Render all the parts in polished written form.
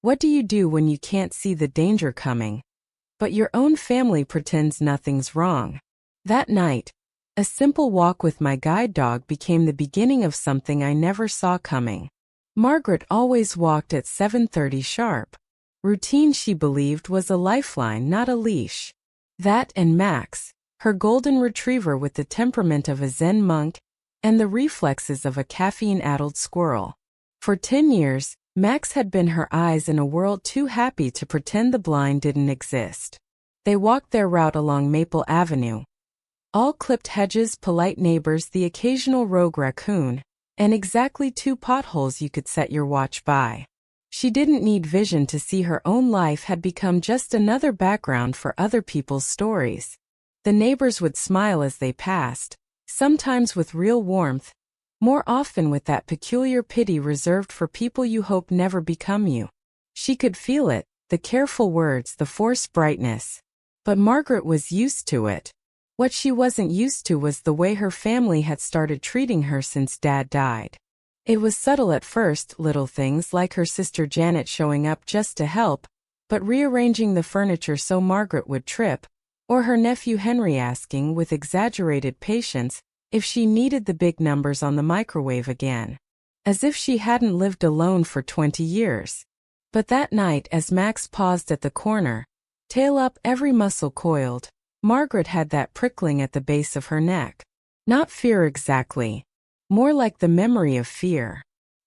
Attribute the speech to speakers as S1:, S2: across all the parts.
S1: What do you do when you can't see the danger coming, but your own family pretends nothing's wrong? That night, a simple walk with my guide dog became the beginning of something I never saw coming. Margaret always walked at 7:30 sharp. Routine, she believed, was a lifeline, not a leash. That and Max, her golden retriever with the temperament of a Zen monk and the reflexes of a caffeine-addled squirrel. For 10 years, Max had been her eyes in a world too happy to pretend the blind didn't exist. They walked their route along Maple Avenue. All clipped hedges, polite neighbors, the occasional rogue raccoon, and exactly 2 potholes you could set your watch by. She didn't need vision to see her own life had become just another background for other people's stories. The neighbors would smile as they passed, sometimes with real warmth, more often with that peculiar pity reserved for people you hope never become you. She could feel it, the careful words, the forced brightness. But Margaret was used to it. What she wasn't used to was the way her family had started treating her since Dad died. It was subtle at first, little things like her sister Janet showing up just to help, but rearranging the furniture so Margaret would trip, or her nephew Henry asking with exaggerated patience if she needed the big numbers on the microwave again, as if she hadn't lived alone for 20 years. But that night, as Max paused at the corner, tail up, every muscle coiled, Margaret had that prickling at the base of her neck. Not fear exactly. More like the memory of fear.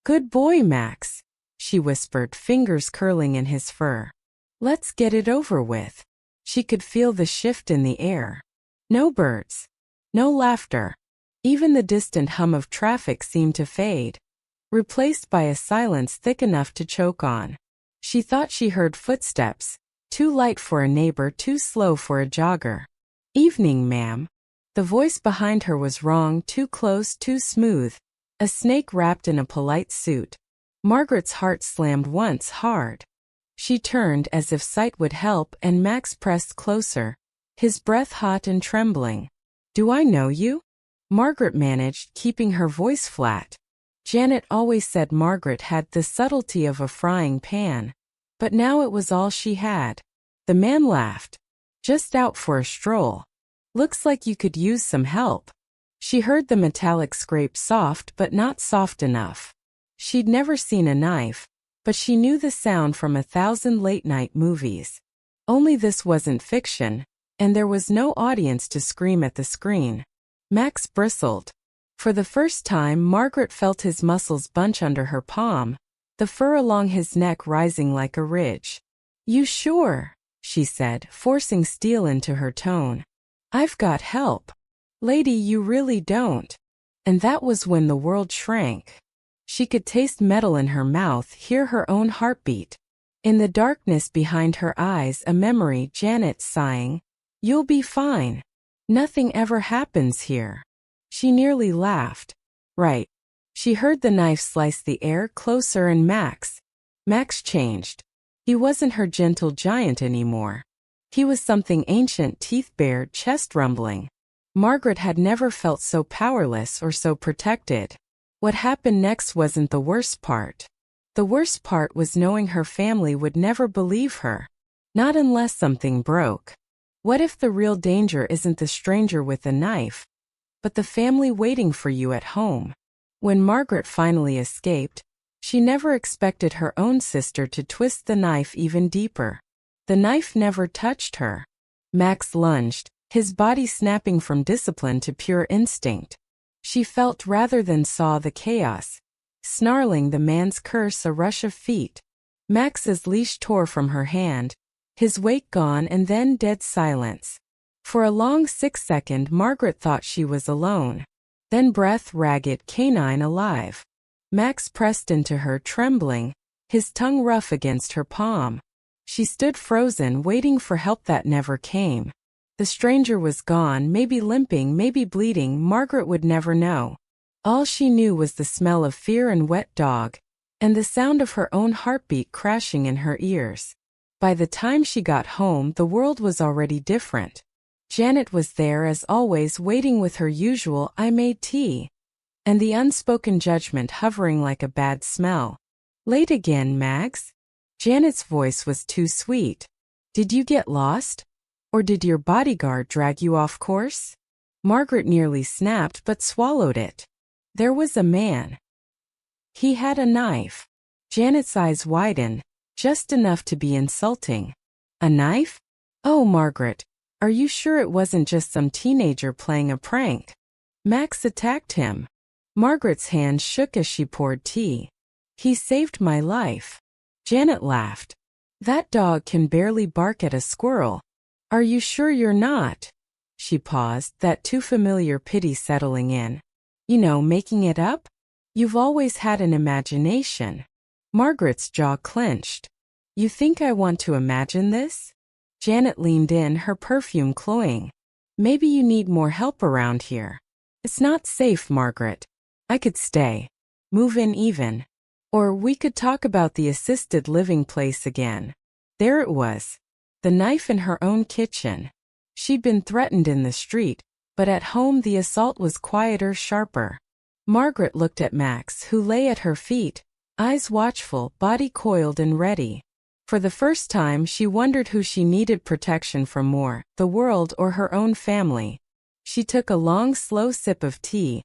S1: "Good boy, Max," she whispered, fingers curling in his fur. "Let's get it over with." She could feel the shift in the air. No birds. No laughter. Even the distant hum of traffic seemed to fade, replaced by a silence thick enough to choke on. She thought she heard footsteps, too light for a neighbor, too slow for a jogger. "Evening, ma'am." The voice behind her was wrong, too close, too smooth, a snake wrapped in a polite suit. Margaret's heart slammed once hard. She turned as if sight would help, and Max pressed closer, his breath hot and trembling. "Do I know you?" Margaret managed, keeping her voice flat. Janet always said Margaret had the subtlety of a frying pan, but now it was all she had. The man laughed. "Just out for a stroll. Looks like you could use some help." She heard the metallic scrape, soft but not soft enough. She'd never seen a knife, but she knew the sound from 1,000 late-night movies. Only this wasn't fiction, and there was no audience to scream at the screen. Max bristled. For the first time, Margaret felt his muscles bunch under her palm, the fur along his neck rising like a ridge. "You sure?" she said, forcing steel into her tone. "I've got help." "Lady, you really don't." And that was when the world shrank. She could taste metal in her mouth, hear her own heartbeat. In the darkness behind her eyes, a memory, Janet sighing, "You'll be fine. Nothing ever happens here." She nearly laughed. Right. She heard the knife slice the air, closer, and Max changed. He wasn't her gentle giant anymore. He was something ancient, teeth bared, chest rumbling. Margaret had never felt so powerless or so protected. What happened next wasn't the worst part. The worst part was knowing her family would never believe her. Not unless something broke. What if the real danger isn't the stranger with the knife, but the family waiting for you at home? When Margaret finally escaped, she never expected her own sister to twist the knife even deeper. The knife never touched her. Max lunged, his body snapping from discipline to pure instinct. She felt rather than saw the chaos. Snarling the man's curse, a rush of feet. Max's leash tore from her hand, his weight gone, and then dead silence. For a long 6 seconds, Margaret thought she was alone. Then breath, ragged, canine, alive. Max pressed into her, trembling, his tongue rough against her palm. She stood frozen, waiting for help that never came. The stranger was gone, maybe limping, maybe bleeding. Margaret would never know. All she knew was the smell of fear and wet dog, and the sound of her own heartbeat crashing in her ears. By the time she got home, the world was already different. Janet was there as always, waiting with her usual "I made tea," and the unspoken judgment hovering like a bad smell. "Late again, Mags?" Janet's voice was too sweet. Did you get lost? Or did your bodyguard drag you off course? Margaret nearly snapped but swallowed it. There was a man. He had a knife. Janet's eyes widened, just enough to be insulting. A knife? Oh, Margaret, are you sure it wasn't just some teenager playing a prank? Max attacked him. Margaret's hand shook as she poured tea. He saved my life. Janet laughed. That dog can barely bark at a squirrel. Are you sure you're not? She paused, that too familiar pity settling in. You know, making it up? You've always had an imagination. Margaret's jaw clenched. You think I want to imagine this? Janet leaned in, her perfume cloying. Maybe you need more help around here. It's not safe, Margaret. I could stay. Move in even. Or we could talk about the assisted living place again. There it was. The knife in her own kitchen. She'd been threatened in the street, but at home the assault was quieter, sharper. Margaret looked at Max, who lay at her feet, eyes watchful, body coiled and ready. For the first time she wondered who she needed protection from more, the world or her own family. She took a long, slow sip of tea,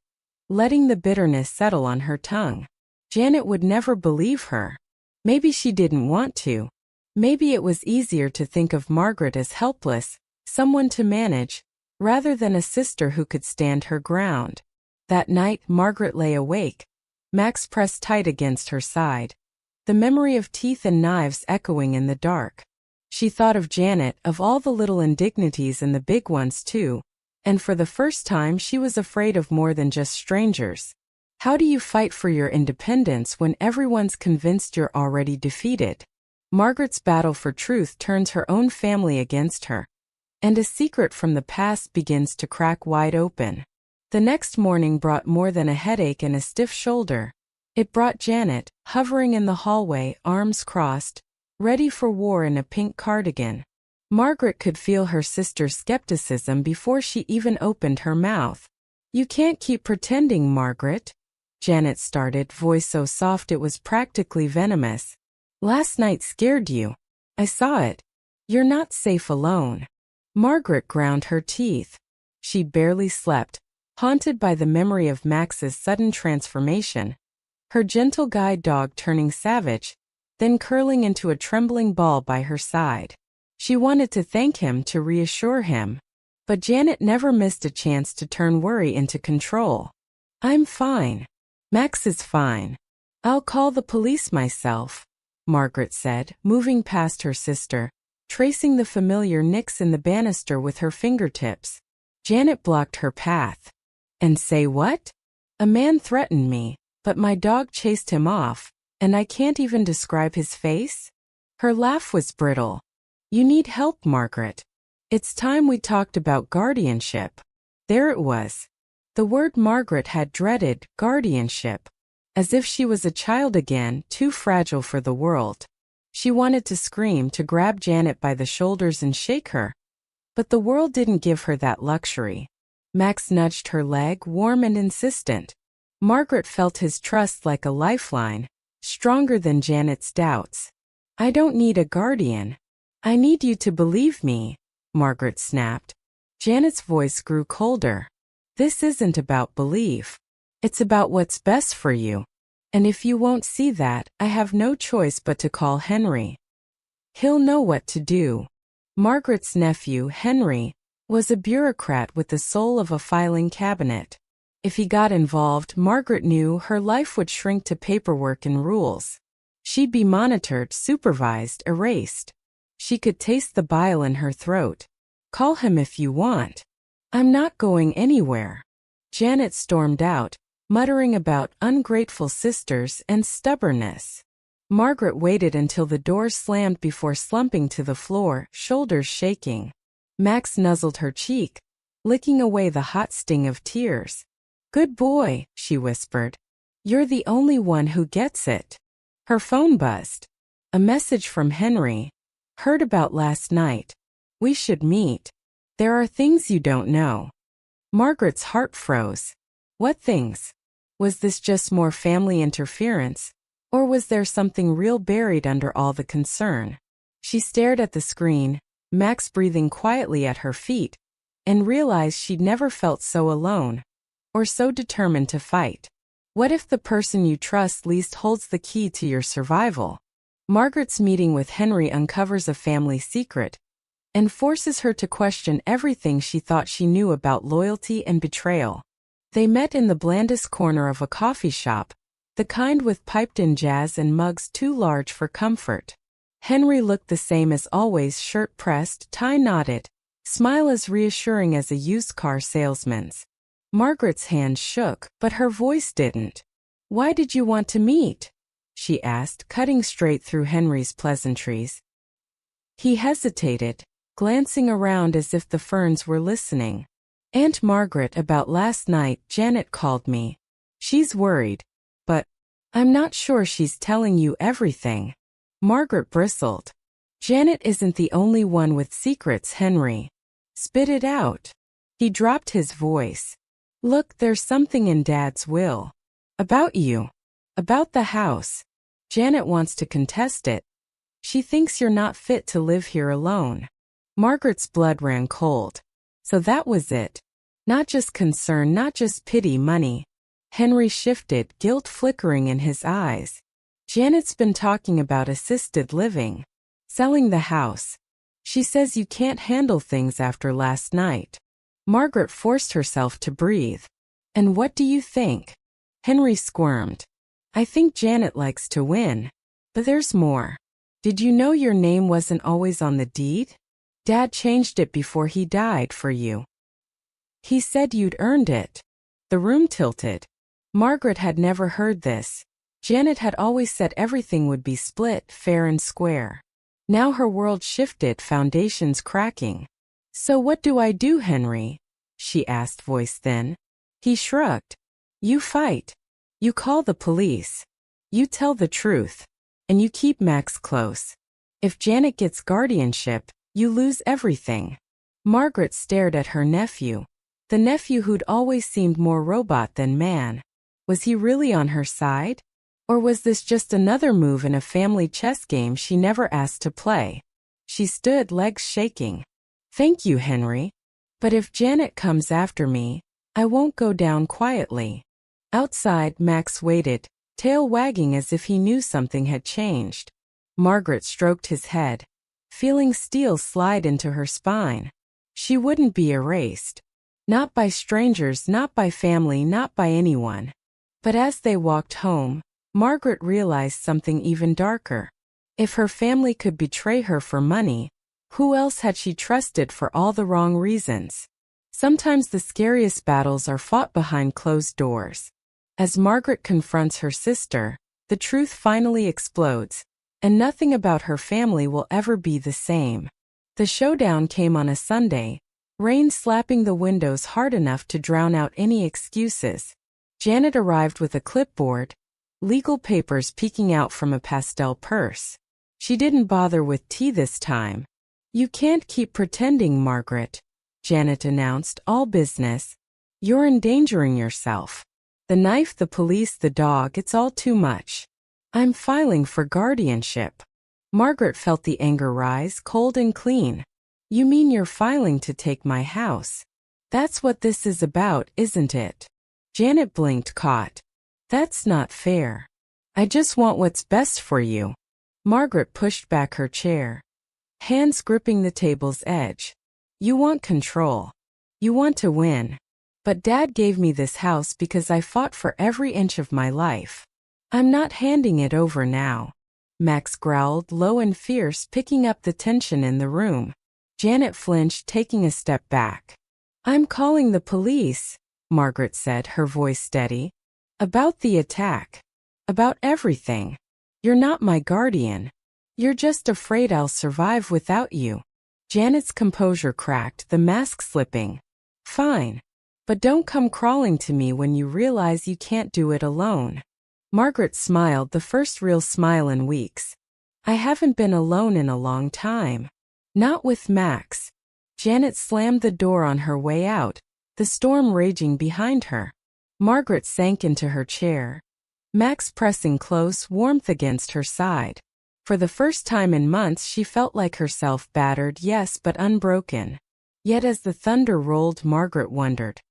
S1: letting the bitterness settle on her tongue. Janet would never believe her. Maybe she didn't want to. Maybe it was easier to think of Margaret as helpless, someone to manage, rather than a sister who could stand her ground. That night, Margaret lay awake, Max pressed tight against her side, the memory of teeth and knives echoing in the dark. She thought of Janet, of all the little indignities and the big ones too, and for the first time she was afraid of more than just strangers. How do you fight for your independence when everyone's convinced you're already defeated? Margaret's battle for truth turns her own family against her, and a secret from the past begins to crack wide open. The next morning brought more than a headache and a stiff shoulder. It brought Janet, hovering in the hallway, arms crossed, ready for war in a pink cardigan. Margaret could feel her sister's skepticism before she even opened her mouth. You can't keep pretending, Margaret. Janet started, voice so soft it was practically venomous. Last night scared you. I saw it. You're not safe alone. Margaret ground her teeth. She barely slept, haunted by the memory of Max's sudden transformation. Her gentle guide dog turning savage, then curling into a trembling ball by her side. She wanted to thank him, to reassure him. But Janet never missed a chance to turn worry into control. I'm fine. Max is fine. I'll call the police myself, Margaret said, moving past her sister, tracing the familiar nicks in the banister with her fingertips. Janet blocked her path. And say what? A man threatened me, but my dog chased him off, and I can't even describe his face? Her laugh was brittle. You need help, Margaret. It's time we talked about guardianship. There it was. The word Margaret had dreaded, guardianship. As if she was a child again, too fragile for the world. She wanted to scream, to grab Janet by the shoulders and shake her. But the world didn't give her that luxury. Max nudged her leg, warm and insistent. Margaret felt his trust like a lifeline, stronger than Janet's doubts. I don't need a guardian. I need you to believe me, Margaret snapped. Janet's voice grew colder. This isn't about belief. It's about what's best for you. And if you won't see that, I have no choice but to call Henry. He'll know what to do. Margaret's nephew, Henry, was a bureaucrat with the soul of a filing cabinet. If he got involved, Margaret knew her life would shrink to paperwork and rules. She'd be monitored, supervised, erased. She could taste the bile in her throat. Call him if you want. I'm not going anywhere. Janet stormed out, muttering about ungrateful sisters and stubbornness. Margaret waited until the door slammed before slumping to the floor, shoulders shaking. Max nuzzled her cheek, licking away the hot sting of tears. Good boy, she whispered. You're the only one who gets it. Her phone buzzed. A message from Henry. Heard about last night. We should meet. There are things you don't know. Margaret's heart froze. What things? Was this just more family interference? Or was there something real buried under all the concern? She stared at the screen, Max breathing quietly at her feet, and realized she'd never felt so alone, or so determined to fight. What if the person you trust least holds the key to your survival? Margaret's meeting with Henry uncovers a family secret and forces her to question everything she thought she knew about loyalty and betrayal. They met in the blandest corner of a coffee shop, the kind with piped-in jazz and mugs too large for comfort. Henry looked the same as always, shirt pressed, tie knotted, smile as reassuring as a used car salesman's. Margaret's hand shook, but her voice didn't. "Why did you want to meet?" she asked, cutting straight through Henry's pleasantries. He hesitated, glancing around as if the ferns were listening. "Aunt Margaret, about last night, Janet called me. She's worried, but I'm not sure she's telling you everything." Margaret bristled. "Janet isn't the only one with secrets, Henry. Spit it out." He dropped his voice. "Look, there's something in Dad's will. About you. About the house. Janet wants to contest it. She thinks you're not fit to live here alone." Margaret's blood ran cold. So that was it. Not just concern, not just pity, money. Henry shifted, guilt flickering in his eyes. "Janet's been talking about assisted living. Selling the house. She says you can't handle things after last night." Margaret forced herself to breathe. "And what do you think?" Henry squirmed. "I think Janet likes to win. But there's more. Did you know your name wasn't always on the deed? Dad changed it before he died for you. He said you'd earned it." The room tilted. Margaret had never heard this. Janet had always said everything would be split, fair and square. Now her world shifted, foundations cracking. "So what do I do, Henry?" she asked, voice thin. He shrugged. "You fight. You call the police. You tell the truth. And you keep Max close. If Janet gets guardianship, you lose everything." Margaret stared at her nephew. The nephew who'd always seemed more robot than man. Was he really on her side? Or was this just another move in a family chess game she never asked to play? She stood, legs shaking. "Thank you, Henry. But if Janet comes after me, I won't go down quietly." Outside, Max waited, tail wagging as if he knew something had changed. Margaret stroked his head, feeling steel slide into her spine. She wouldn't be erased. Not by strangers, not by family, not by anyone. But as they walked home, Margaret realized something even darker. If her family could betray her for money, who else had she trusted for all the wrong reasons? Sometimes the scariest battles are fought behind closed doors. As Margaret confronts her sister, the truth finally explodes, and nothing about her family will ever be the same. The showdown came on a Sunday, rain slapping the windows hard enough to drown out any excuses. Janet arrived with a clipboard, legal papers peeking out from a pastel purse. She didn't bother with tea this time. "You can't keep pretending, Margaret," Janet announced, "all business. You're endangering yourself. The knife, the police, the dog, it's all too much. I'm filing for guardianship." Margaret felt the anger rise, cold and clean. "You mean you're filing to take my house? That's what this is about, isn't it?" Janet blinked, caught. "That's not fair. I just want what's best for you." Margaret pushed back her chair, hands gripping the table's edge. "You want control. You want to win. But Dad gave me this house because I fought for every inch of my life. I'm not handing it over now." Max growled, low and fierce, picking up the tension in the room. Janet flinched, taking a step back. "I'm calling the police," Margaret said, her voice steady. "About the attack. About everything. You're not my guardian. You're just afraid I'll survive without you." Janet's composure cracked, the mask slipping. "Fine. But don't come crawling to me when you realize you can't do it alone." Margaret smiled, the first real smile in weeks. "I haven't been alone in a long time. Not with Max." Janet slammed the door on her way out, the storm raging behind her. Margaret sank into her chair. Max pressing close, warmth against her side. For the first time in months she felt like herself, battered, yes, but unbroken. Yet as the thunder rolled, Margaret wondered.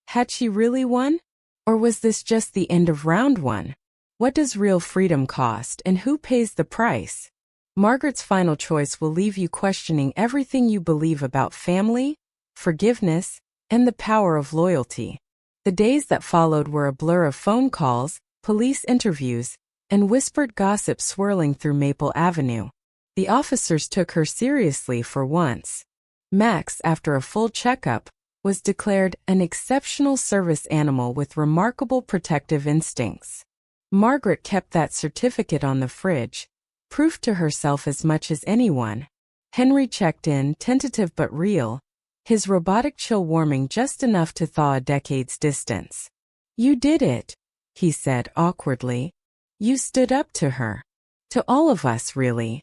S1: Had she really won? Or was this just the end of round one? What does real freedom cost, and who pays the price? Margaret's final choice will leave you questioning everything you believe about family, forgiveness, and the power of loyalty. The days that followed were a blur of phone calls, police interviews, and whispered gossip swirling through Maple Avenue. The officers took her seriously for once. Max, after a full checkup, was declared an exceptional service animal with remarkable protective instincts. Margaret kept that certificate on the fridge, proof to herself as much as anyone. Henry checked in, tentative but real, his robotic chill warming just enough to thaw a decade's distance. You did it, he said awkwardly. You stood up to her. To all of us, really.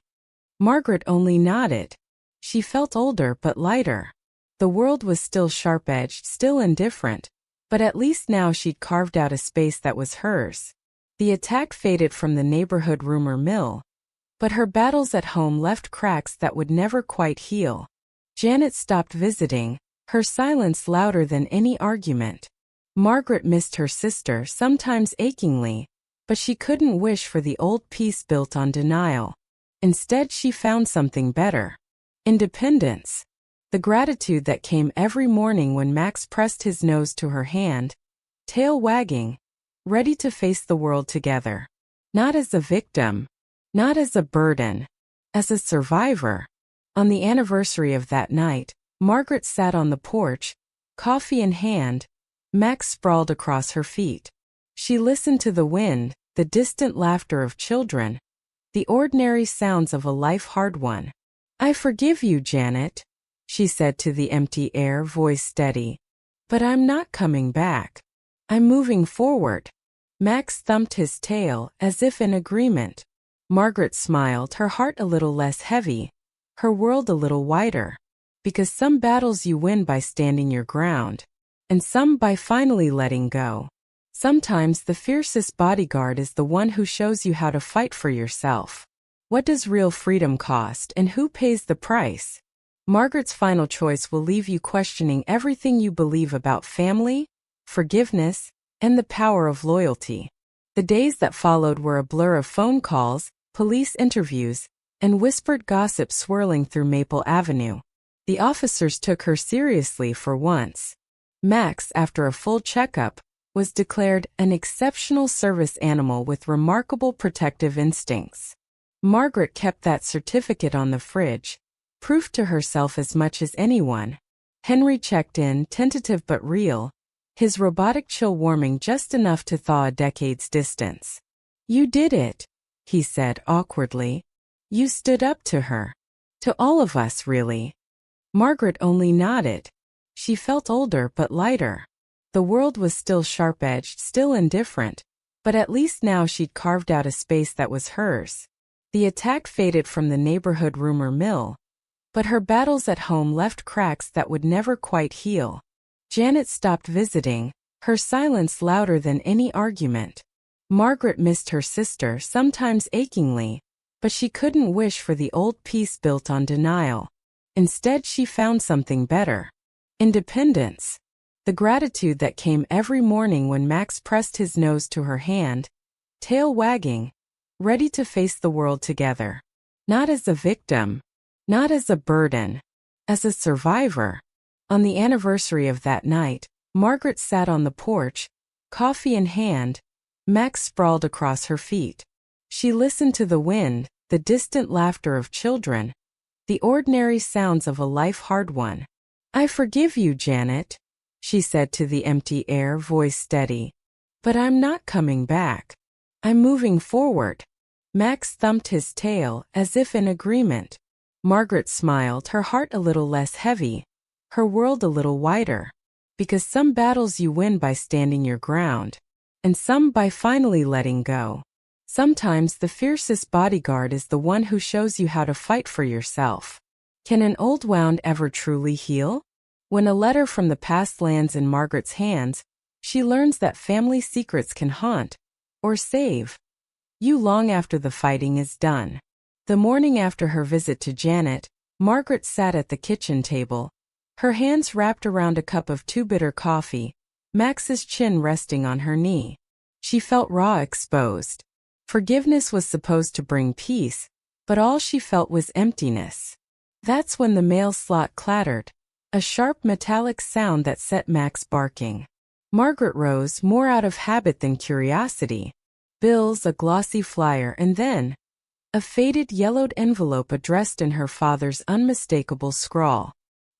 S1: Margaret only nodded. She felt older but lighter. The world was still sharp-edged, still indifferent, but at least now she'd carved out a space that was hers. The attack faded from the neighborhood rumor mill, but her battles at home left cracks that would never quite heal. Janet stopped visiting, her silence louder than any argument. Margaret missed her sister, sometimes achingly, but she couldn't wish for the old peace built on denial. Instead, she found something better. Independence. The gratitude that came every morning when Max pressed his nose to her hand, tail wagging, ready to face the world together. Not as a victim, not as a burden, as a survivor. On the anniversary of that night, Margaret sat on the porch, coffee in hand, Max sprawled across her feet. She listened to the wind, the distant laughter of children, the ordinary sounds of a life hard won. I forgive you, Janet, she said to the empty air, voice steady. But I'm not coming back. I'm moving forward. Max thumped his tail, as if in agreement. Margaret smiled, her heart a little less heavy, her world a little wider. Because some battles you win by standing your ground, and some by finally letting go. Sometimes the fiercest bodyguard is the one who shows you how to fight for yourself. What does real freedom cost, and who pays the price? Margaret's final choice will leave you questioning everything you believe about family, forgiveness, and the power of loyalty. The days that followed were a blur of phone calls, police interviews, and whispered gossip swirling through Maple Avenue. The officers took her seriously for once. Max, after a full checkup, was declared an exceptional service animal with remarkable protective instincts. Margaret kept that certificate on the fridge, proof to herself as much as anyone. Henry checked in, tentative but real, his robotic chill warming just enough to thaw a decade's distance. You did it, he said awkwardly. You stood up to her. To all of us, really. Margaret only nodded. She felt older but lighter. The world was still sharp-edged, still indifferent, but at least now she'd carved out a space that was hers. The attack faded from the neighborhood rumor mill, but her battles at home left cracks that would never quite heal. Janet stopped visiting, her silence louder than any argument. Margaret missed her sister, sometimes achingly, but she couldn't wish for the old peace built on denial. Instead, she found something better. Independence. The gratitude that came every morning when Max pressed his nose to her hand, tail wagging, ready to face the world together. Not as a victim, not as a burden, as a survivor. On the anniversary of that night, Margaret sat on the porch, coffee in hand, Max sprawled across her feet. She listened to the wind, the distant laughter of children, the ordinary sounds of a life hard won. I forgive you, Janet, she said to the empty air, voice steady. But I'm not coming back. I'm moving forward. Max thumped his tail, as if in agreement. Margaret smiled, her heart a little less heavy, her world a little wider. Because some battles you win by standing your ground, and some by finally letting go. Sometimes the fiercest bodyguard is the one who shows you how to fight for yourself. Can an old wound ever truly heal? When a letter from the past lands in Margaret's hands, she learns that family secrets can haunt, or save you long after the fighting is done. The morning after her visit to Janet, Margaret sat at the kitchen table, her hands wrapped around a cup of too-bitter coffee, Max's chin resting on her knee. She felt raw, exposed. Forgiveness was supposed to bring peace, but all she felt was emptiness. That's when the mail slot clattered, a sharp metallic sound that set Max barking. Margaret rose, more out of habit than curiosity. Bills, a glossy flyer, and then a faded yellowed envelope addressed in her father's unmistakable scrawl.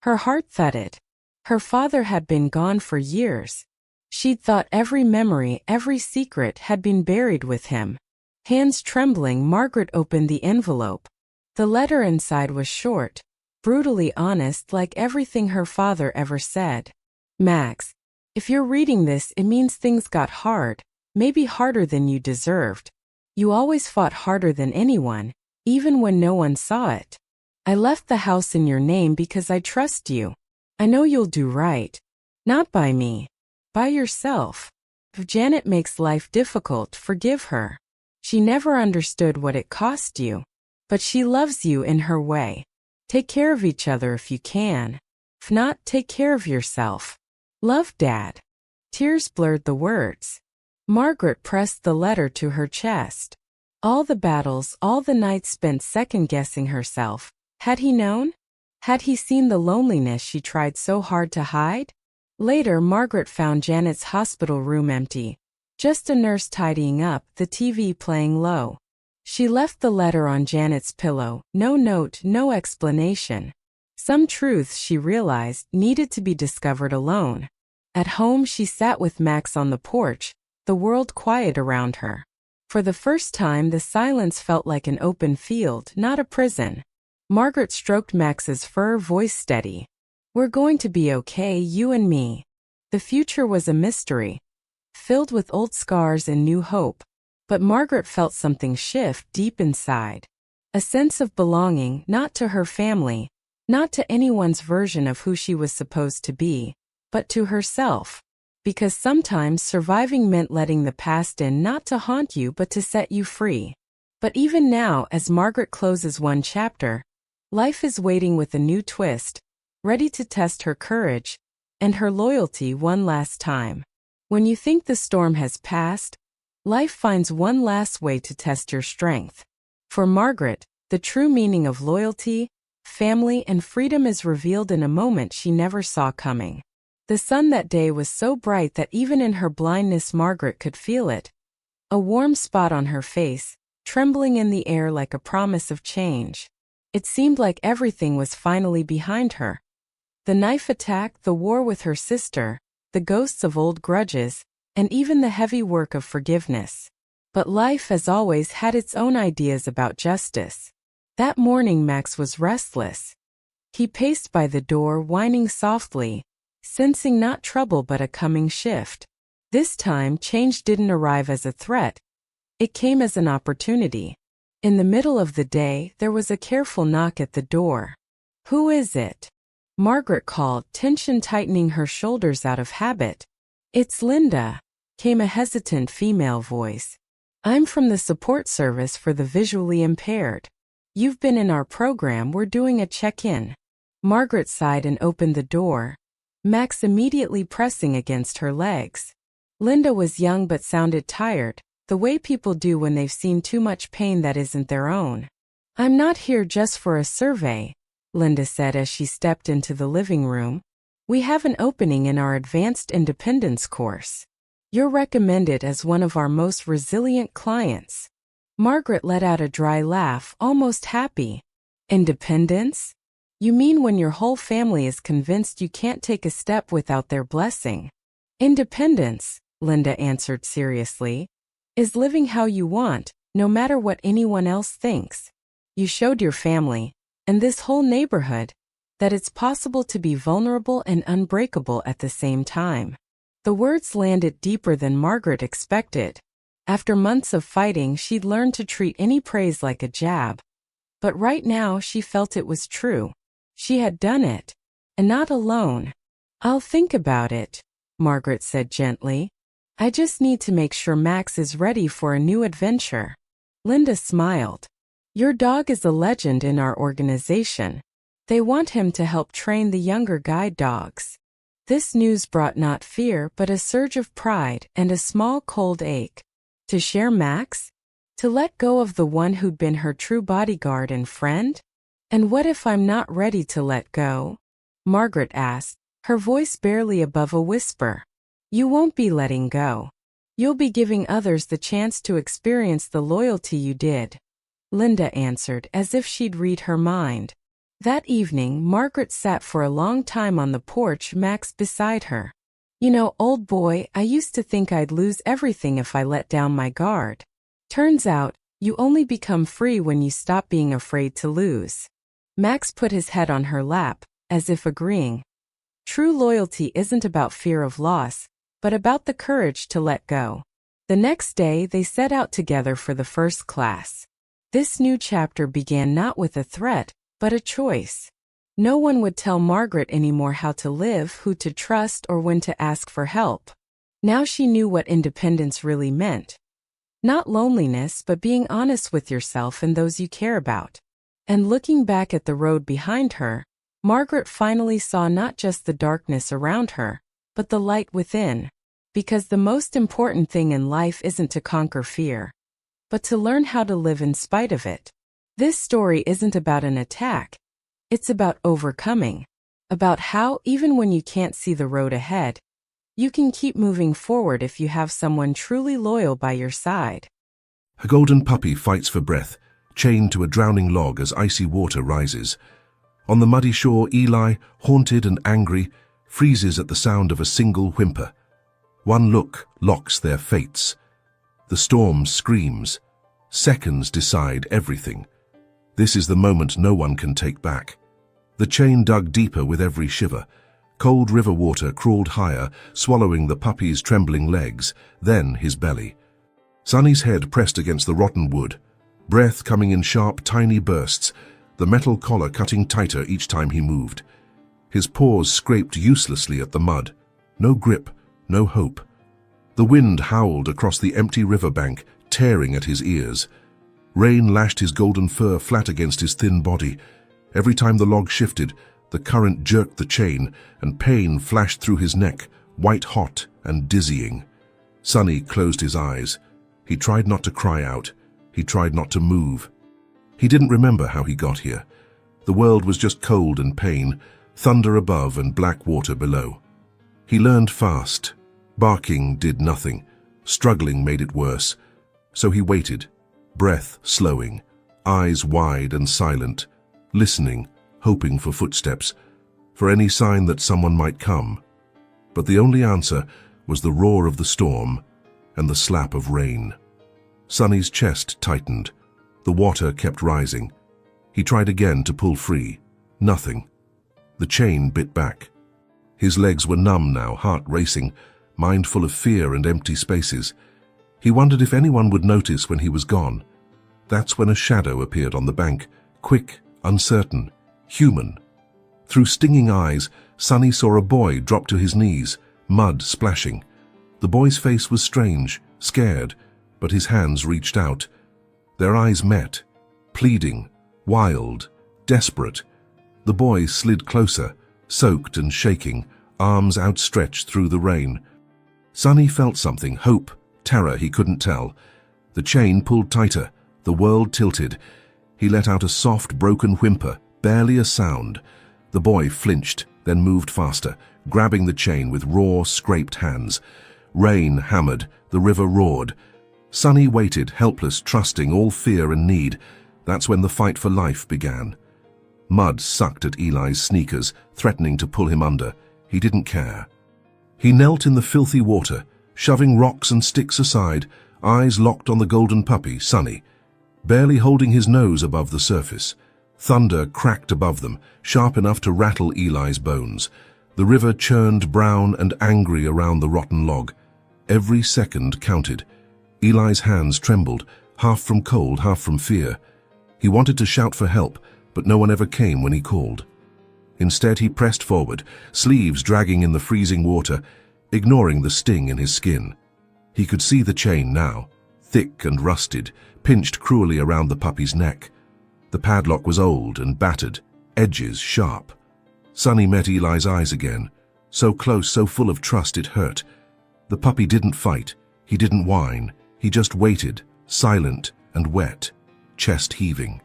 S1: Her heart thudded. Her father had been gone for years. She'd thought every memory, every secret had been buried with him. Hands trembling, Margaret opened the envelope. The letter inside was short, brutally honest, like everything her father ever said. Max, if you're reading this, it means things got hard, maybe harder than you deserved. You always fought harder than anyone, even when no one saw it. I left the house in your name because I trust you. I know you'll do right. Not by me. By yourself. If Janet makes life difficult, forgive her. She never understood what it cost you. But she loves you in her way. Take care of each other if you can. If not, take care of yourself. Love, Dad. Tears blurred the words. Margaret pressed the letter to her chest. All the battles, all the nights spent second-guessing herself. Had he known? Had he seen the loneliness she tried so hard to hide? Later, Margaret found Janet's hospital room empty. Just a nurse tidying up, the TV playing low. She left the letter on Janet's pillow, no note, no explanation. Some truths, she realized, needed to be discovered alone. At home, she sat with Max on the porch, the world quiet around her. For the first time, the silence felt like an open field, not a prison. Margaret stroked Max's fur, voice steady. We're going to be okay, you and me. The future was a mystery, filled with old scars and new hope. But Margaret felt something shift deep inside. A sense of belonging, not to her family, not to anyone's version of who she was supposed to be, but to herself. Because sometimes surviving meant letting the past in, not to haunt you but to set you free. But even now, as Margaret closes one chapter, life is waiting with a new twist, ready to test her courage and her loyalty one last time. When you think the storm has passed, life finds one last way to test your strength. For Margaret, the true meaning of loyalty, family, and freedom is revealed in a moment she never saw coming. The sun that day was so bright that even in her blindness Margaret could feel it. A warm spot on her face, trembling in the air like a promise of change. It seemed like everything was finally behind her. The knife attack, the war with her sister, the ghosts of old grudges, and even the heavy work of forgiveness. But life, as always, had its own ideas about justice. That morning Max was restless. He paced by the door, whining softly, sensing not trouble but a coming shift. This time, change didn't arrive as a threat. It came as an opportunity. In the middle of the day, there was a careful knock at the door. "Who is it?" Margaret called, tension tightening her shoulders out of habit. "It's Linda," came a hesitant female voice. "I'm from the support service for the visually impaired. You've been in our program, we're doing a check-in." Margaret sighed and opened the door, Max immediately pressing against her legs. Linda was young but sounded tired, the way people do when they've seen too much pain that isn't their own. "I'm not here just for a survey," Linda said as she stepped into the living room. "We have an opening in our Advanced Independence course. You're recommended as one of our most resilient clients." Margaret let out a dry laugh, almost happy. "Independence? You mean when your whole family is convinced you can't take a step without their blessing?" "Independence," Linda answered seriously, "is living how you want, no matter what anyone else thinks. You showed your family, and this whole neighborhood, that it's possible to be vulnerable and unbreakable at the same time." The words landed deeper than Margaret expected. After months of fighting, she'd learned to treat any praise like a jab. But right now, she felt it was true. She had done it. And not alone. "I'll think about it," Margaret said gently. I just need to make sure Max is ready for a new adventure. Linda smiled. Your dog is a legend in our organization. They want him to help train the younger guide dogs. This news brought not fear but a surge of pride and a small cold ache. To share Max? To let go of the one who'd been her true bodyguard and friend? And what if I'm not ready to let go? Margaret asked, her voice barely above a whisper. You won't be letting go. You'll be giving others the chance to experience the loyalty you did. Linda answered as if she'd read her mind. That evening, Margaret sat for a long time on the porch, Max beside her. You know, old boy, I used to think I'd lose everything if I let down my guard. Turns out, you only become free when you stop being afraid to lose. Max put his head on her lap, as if agreeing. True loyalty isn't about fear of loss, but about the courage to let go. The next day, they set out together for the first class. This new chapter began not with a threat, but a choice. No one would tell Margaret anymore how to live, who to trust, or when to ask for help. Now she knew what independence really meant. Not loneliness, but being honest with yourself and those you care about. And looking back at the road behind her, Margaret finally saw not just the darkness around her, but the light within. Because the most important thing in life isn't to conquer fear, but to learn how to live in spite of it. This story isn't about an attack. It's about overcoming. About how, even when you can't see the road ahead, you can keep moving forward if you have someone truly loyal by your side.
S2: A golden puppy fights for breath, chained to a drowning log as icy water rises. On the muddy shore, Eli, haunted and angry, freezes at the sound of a single whimper. One look locks their fates. The storm screams. Seconds decide everything. This is the moment no one can take back. The chain dug deeper with every shiver. Cold river water crawled higher, swallowing the puppy's trembling legs, then his belly. Sonny's head pressed against the rotten wood, breath coming in sharp, tiny bursts, the metal collar cutting tighter each time he moved. His paws scraped uselessly at the mud. No grip, no hope. The wind howled across the empty riverbank, tearing at his ears. Rain lashed his golden fur flat against his thin body. Every time the log shifted, the current jerked the chain, and pain flashed through his neck, white-hot and dizzying. Sonny closed his eyes. He tried not to cry out. He tried not to move. He didn't remember how he got here. The world was just cold and pain, thunder above and black water below. He learned fast. Barking did nothing. Struggling made it worse. So he waited, breath slowing, eyes wide and silent, listening, hoping for footsteps, for any sign that someone might come. But the only answer was the roar of the storm and the slap of rain. Sonny's chest tightened. The water kept rising. He tried again to pull free. Nothing. The chain bit back. His legs were numb now, heart racing, mind full of fear and empty spaces. He wondered if anyone would notice when he was gone. That's when a shadow appeared on the bank, quick, uncertain, human. Through stinging eyes, Sonny saw a boy drop to his knees, mud splashing. The boy's face was strange, scared, but his hands reached out. Their eyes met, pleading, wild, desperate. The boy slid closer, soaked and shaking, arms outstretched through the rain. Sonny felt something, hope, terror he couldn't tell. The chain pulled tighter, the world tilted. He let out a soft, broken whimper, barely a sound. The boy flinched, then moved faster, grabbing the chain with raw, scraped hands. Rain hammered, the river roared. Sonny waited, helpless, trusting all fear and need. That's when the fight for life began. Mud sucked at Eli's sneakers, threatening to pull him under. He didn't care. He knelt in the filthy water, shoving rocks and sticks aside, eyes locked on the golden puppy, Sonny, barely holding his nose above the surface. Thunder cracked above them, sharp enough to rattle Eli's bones. The river churned brown and angry around the rotten log. Every second counted. Eli's hands trembled, half from cold, half from fear. He wanted to shout for help, but no one ever came when he called. Instead, he pressed forward, sleeves dragging in the freezing water, ignoring the sting in his skin. He could see the chain now, thick and rusted, pinched cruelly around the puppy's neck. The padlock was old and battered, edges sharp. Sonny met Eli's eyes again, so close, so full of trust it hurt. The puppy didn't fight, he didn't whine, he just waited, silent and wet, chest heaving.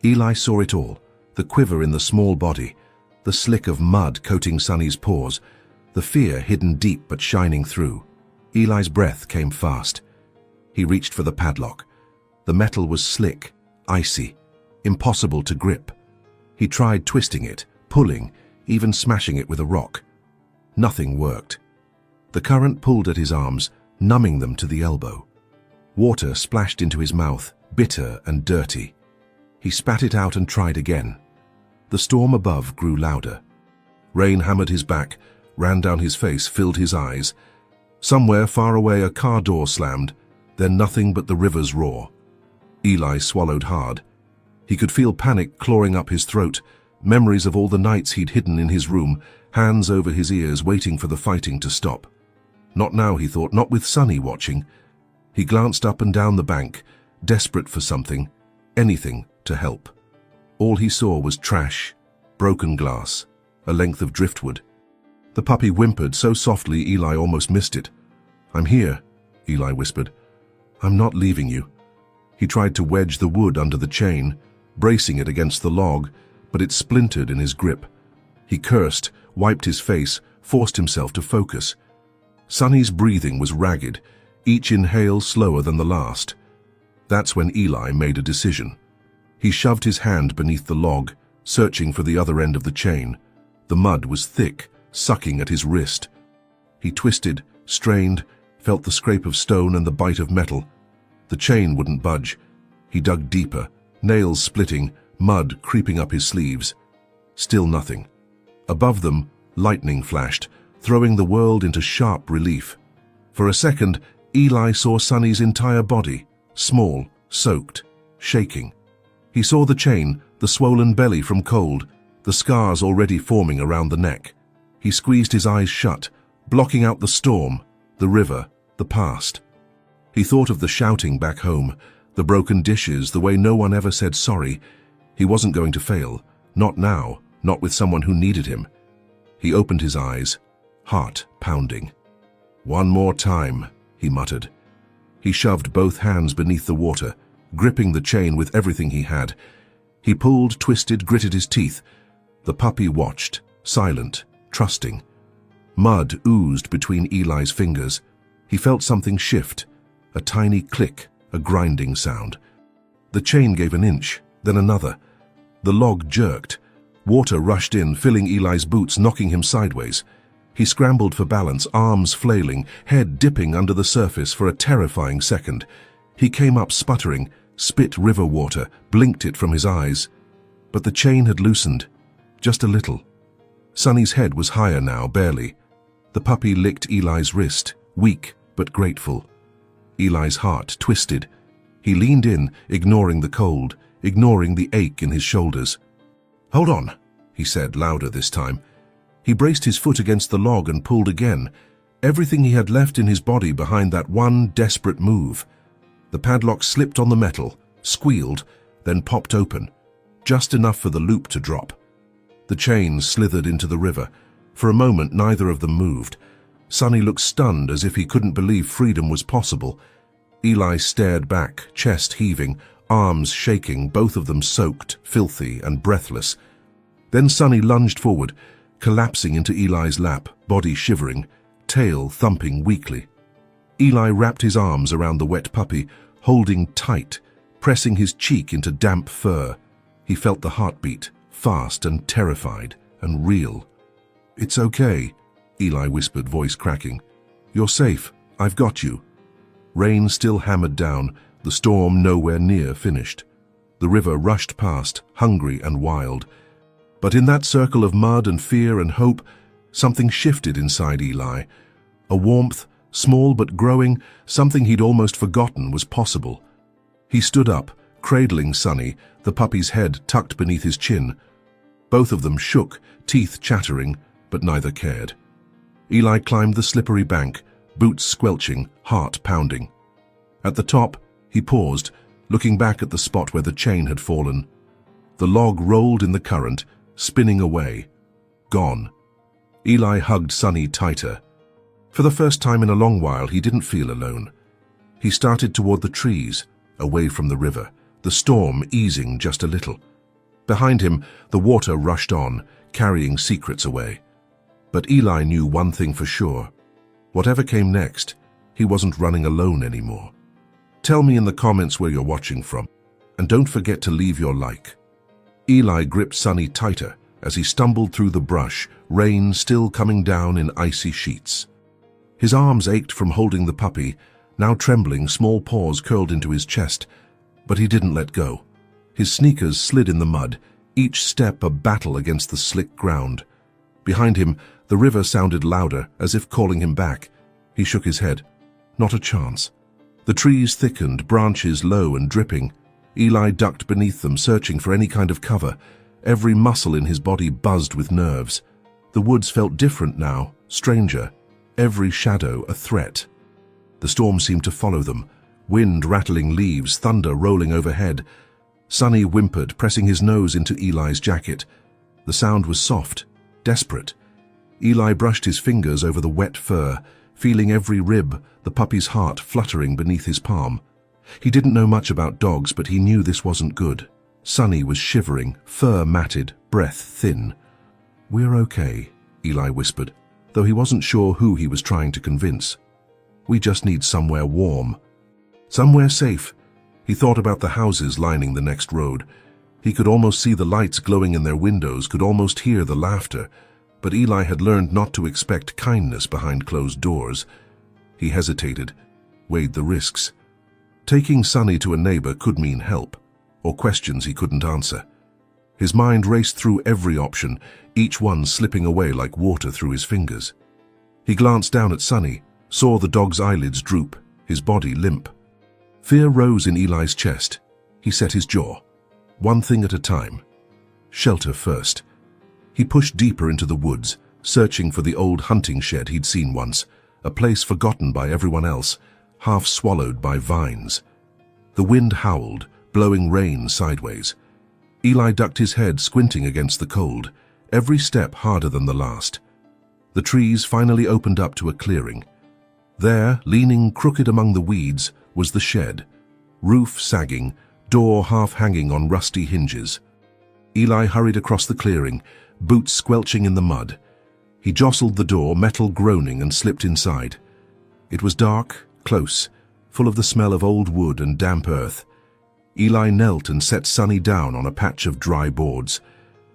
S2: Eli saw it all, the quiver in the small body, the slick of mud coating Sonny's paws, the fear hidden deep but shining through. Eli's breath came fast. He reached for the padlock. The metal was slick, icy, impossible to grip. He tried twisting it, pulling, even smashing it with a rock. Nothing worked. The current pulled at his arms, numbing them to the elbow. Water splashed into his mouth, bitter and dirty. He spat it out and tried again. The storm above grew louder. Rain hammered his back, ran down his face, filled his eyes. Somewhere far away a car door slammed, then nothing but the river's roar. Eli swallowed hard. He could feel panic clawing up his throat, memories of all the nights he'd hidden in his room, hands over his ears waiting for the fighting to stop. Not now, he thought, not with Sonny watching. He glanced up and down the bank, desperate for something, anything to help. All he saw was trash, broken glass, a length of driftwood. The puppy whimpered so softly Eli almost missed it. "I'm here," Eli whispered. "I'm not leaving you." He tried to wedge the wood under the chain, bracing it against the log, but it splintered in his grip. He cursed, wiped his face, forced himself to focus. Sonny's breathing was ragged, each inhale slower than the last. That's when Eli made a decision. He shoved his hand beneath the log, searching for the other end of the chain. The mud was thick, sucking at his wrist. He twisted, strained, felt the scrape of stone and the bite of metal. The chain wouldn't budge. He dug deeper, nails splitting, mud creeping up his sleeves. Still nothing. Above them, lightning flashed, throwing the world into sharp relief. For a second, Eli saw Sonny's entire body, small, soaked, shaking. He saw the chain, the swollen belly from cold, the scars already forming around the neck. He squeezed his eyes shut, blocking out the storm, the river, the past. He thought of the shouting back home, the broken dishes, the way no one ever said sorry. He wasn't going to fail, not now, not with someone who needed him. He opened his eyes, heart pounding. "One more time," he muttered. He shoved both hands beneath the water, gripping the chain with everything he had. He pulled, twisted, gritted his teeth. The puppy watched, silent, trusting. Mud oozed between Eli's fingers. He felt something shift, a tiny click, a grinding sound. The chain gave an inch, then another. The log jerked. Water rushed in, filling Eli's boots, knocking him sideways. He scrambled for balance, arms flailing, head dipping under the surface for a terrifying second. He came up sputtering, spit river water, blinked it from his eyes. But the chain had loosened, just a little. Sonny's head was higher now, barely. The puppy licked Eli's wrist, weak but grateful. Eli's heart twisted. He leaned in, ignoring the cold, ignoring the ache in his shoulders. "Hold on," he said, louder this time. He braced his foot against the log and pulled again, everything he had left in his body behind that one desperate move. The padlock slipped on the metal, squealed, then popped open, just enough for the loop to drop. The chain slithered into the river. For a moment, neither of them moved. Sonny looked stunned, as if he couldn't believe freedom was possible. Eli stared back, chest heaving, arms shaking, both of them soaked, filthy, and breathless. Then Sonny lunged forward, collapsing into Eli's lap, body shivering, tail thumping weakly. Eli wrapped his arms around the wet puppy, holding tight, pressing his cheek into damp fur. He felt the heartbeat, fast and terrified and real. "It's okay," Eli whispered, voice cracking. "You're safe. I've got you." Rain still hammered down, the storm nowhere near finished. The river rushed past, hungry and wild. But in that circle of mud and fear and hope, something shifted inside Eli. A warmth, small but growing, something he'd almost forgotten was possible. He stood up, cradling Sonny, the puppy's head tucked beneath his chin. Both of them shook, teeth chattering, but neither cared. Eli climbed the slippery bank, boots squelching, heart pounding. At the top, he paused, looking back at the spot where the chain had fallen. The log rolled in the current, spinning away. Gone. Eli hugged Sonny tighter. For the first time in a long while, he didn't feel alone. He started toward the trees, away from the river, the storm easing just a little. Behind him, the water rushed on, carrying secrets away. But Eli knew one thing for sure. Whatever came next, he wasn't running alone anymore. Tell me in the comments where you're watching from, and don't forget to leave your like. Eli gripped Sonny tighter as he stumbled through the brush, rain still coming down in icy sheets. His arms ached from holding the puppy, now trembling, small paws curled into his chest, but he didn't let go. His sneakers slid in the mud, each step a battle against the slick ground. Behind him, the river sounded louder, as if calling him back. He shook his head. Not a chance. The trees thickened, branches low and dripping. Eli ducked beneath them, searching for any kind of cover. Every muscle in his body buzzed with nerves. The woods felt different now, stranger. Every shadow a threat. The storm seemed to follow them, wind rattling leaves, thunder rolling overhead. Sonny whimpered, pressing his nose into Eli's jacket. The sound was soft, desperate. Eli brushed his fingers over the wet fur, feeling every rib, the puppy's heart fluttering beneath his palm. He didn't know much about dogs, but he knew this wasn't good. Sonny was shivering, fur matted, breath thin. "We're okay," Eli whispered, though he wasn't sure who he was trying to convince. "We just need somewhere warm. Somewhere safe." He thought about the houses lining the next road. He could almost see the lights glowing in their windows, could almost hear the laughter. But Eli had learned not to expect kindness behind closed doors. He hesitated, weighed the risks. Taking Sonny to a neighbor could mean help, or questions he couldn't answer. His mind raced through every option, each one slipping away like water through his fingers. He glanced down at Sonny, saw the dog's eyelids droop, his body limp. Fear rose in Eli's chest. He set his jaw. One thing at a time. Shelter first. He pushed deeper into the woods, searching for the old hunting shed he'd seen once, a place forgotten by everyone else, half swallowed by vines. The wind howled, blowing rain sideways. Eli ducked his head, squinting against the cold, every step harder than the last. The trees finally opened up to a clearing. There, leaning crooked among the weeds, was the shed, roof sagging, door half hanging on rusty hinges. Eli hurried across the clearing, boots squelching in the mud. He jostled the door, metal groaning, and slipped inside. It was dark, close, full of the smell of old wood and damp earth. Eli knelt and set Sonny down on a patch of dry boards.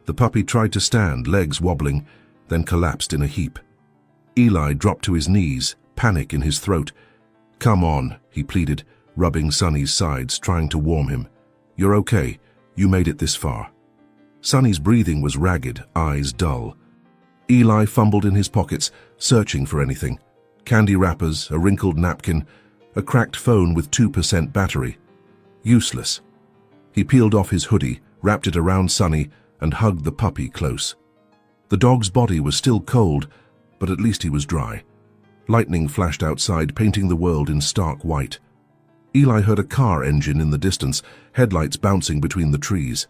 S2: The puppy tried to stand, legs wobbling, then collapsed in a heap. Eli dropped to his knees, panic in his throat. "Come on," he pleaded, rubbing Sonny's sides, trying to warm him. "You're okay. You made it this far." Sonny's breathing was ragged, eyes dull. Eli fumbled in his pockets, searching for anything. Candy wrappers, a wrinkled napkin, a cracked phone with 2% battery. Useless. He peeled off his hoodie, wrapped it around Sonny, and hugged the puppy close. The dog's body was still cold, but at least he was dry. Lightning flashed outside, painting the world in stark white. Eli heard a car engine in the distance, headlights bouncing between the trees.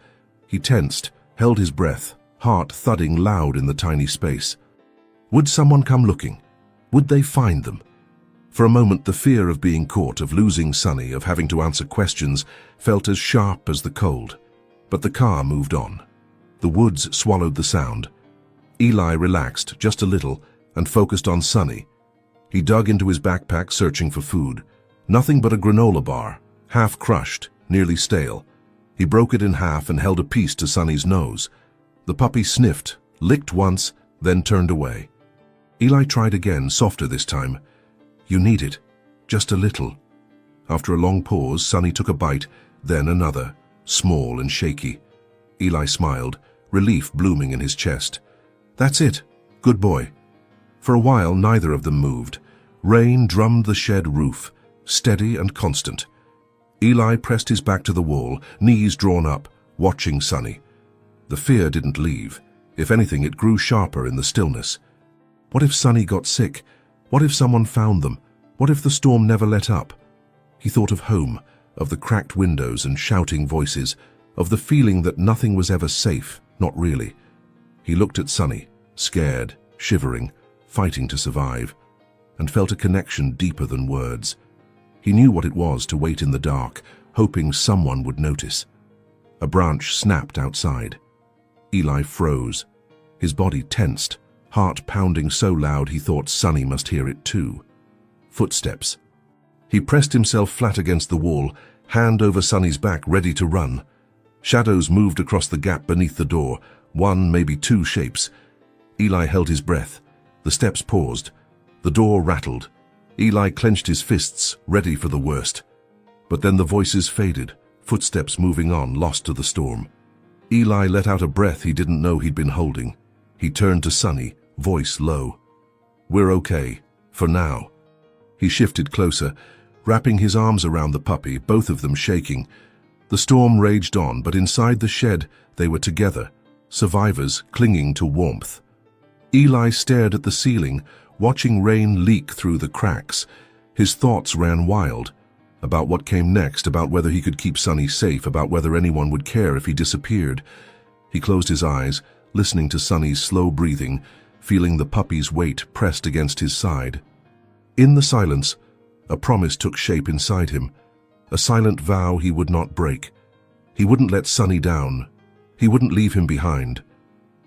S2: He tensed, held his breath, heart thudding loud in the tiny space. Would someone come looking? Would they find them? For a moment, the fear of being caught, of losing Sonny, of having to answer questions, felt as sharp as the cold. But the car moved on. The woods swallowed the sound. Eli relaxed just a little and focused on Sonny. He dug into his backpack, searching for food. Nothing but a granola bar, half crushed, nearly stale. He broke it in half and held a piece to Sonny's nose. The puppy sniffed, licked once, then turned away. Eli tried again, softer this time. "You need it. Just a little." After a long pause, Sonny took a bite, then another, small and shaky. Eli smiled, relief blooming in his chest. "That's it. Good boy." For a while, neither of them moved. Rain drummed the shed roof, steady and constant. Eli pressed his back to the wall, knees drawn up, watching Sonny. The fear didn't leave. If anything, it grew sharper in the stillness. What if Sonny got sick? What if someone found them? What if the storm never let up? He thought of home, of the cracked windows and shouting voices, of the feeling that nothing was ever safe, not really. He looked at Sunny, scared, shivering, fighting to survive, and felt a connection deeper than words. He knew what it was to wait in the dark, hoping someone would notice. A branch snapped outside. Eli froze. His body tensed, heart pounding so loud he thought Sunny must hear it too. Footsteps. He pressed himself flat against the wall, hand over Sunny's back, ready to run. Shadows moved across the gap beneath the door, one, maybe two shapes. Eli held his breath. The steps paused. The door rattled. Eli clenched his fists, ready for the worst. But then the voices faded, footsteps moving on, lost to the storm. Eli let out a breath he didn't know he'd been holding. He turned to Sunny, voice low. "We're okay, for now." He shifted closer, wrapping his arms around the puppy, both of them shaking. The storm raged on, but inside the shed they were together, survivors clinging to warmth. Eli stared at the ceiling, watching rain leak through the cracks. His thoughts ran wild, about what came next, about whether he could keep Sunny safe, about whether anyone would care if he disappeared. He closed his eyes, listening to Sunny's slow breathing, feeling the puppy's weight pressed against his side. In the silence, a promise took shape inside him, a silent vow he would not break. He wouldn't let Sunny down. He wouldn't leave him behind.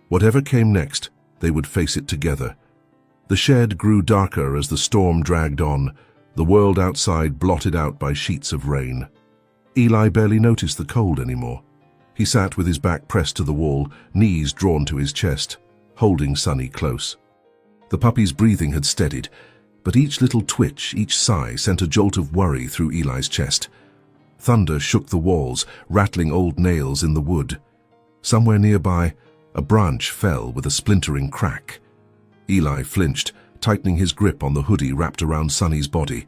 S2: Whatever came next, they would face it together. The shed grew darker as the storm dragged on, the world outside blotted out by sheets of rain. Eli barely noticed the cold anymore. He sat with his back pressed to the wall, knees drawn to his chest, holding Sunny close. The puppy's breathing had steadied, but each little twitch, each sigh sent a jolt of worry through Eli's chest. Thunder shook the walls, rattling old nails in the wood. Somewhere nearby, a branch fell with a splintering crack. Eli flinched, tightening his grip on the hoodie wrapped around Sunny's body.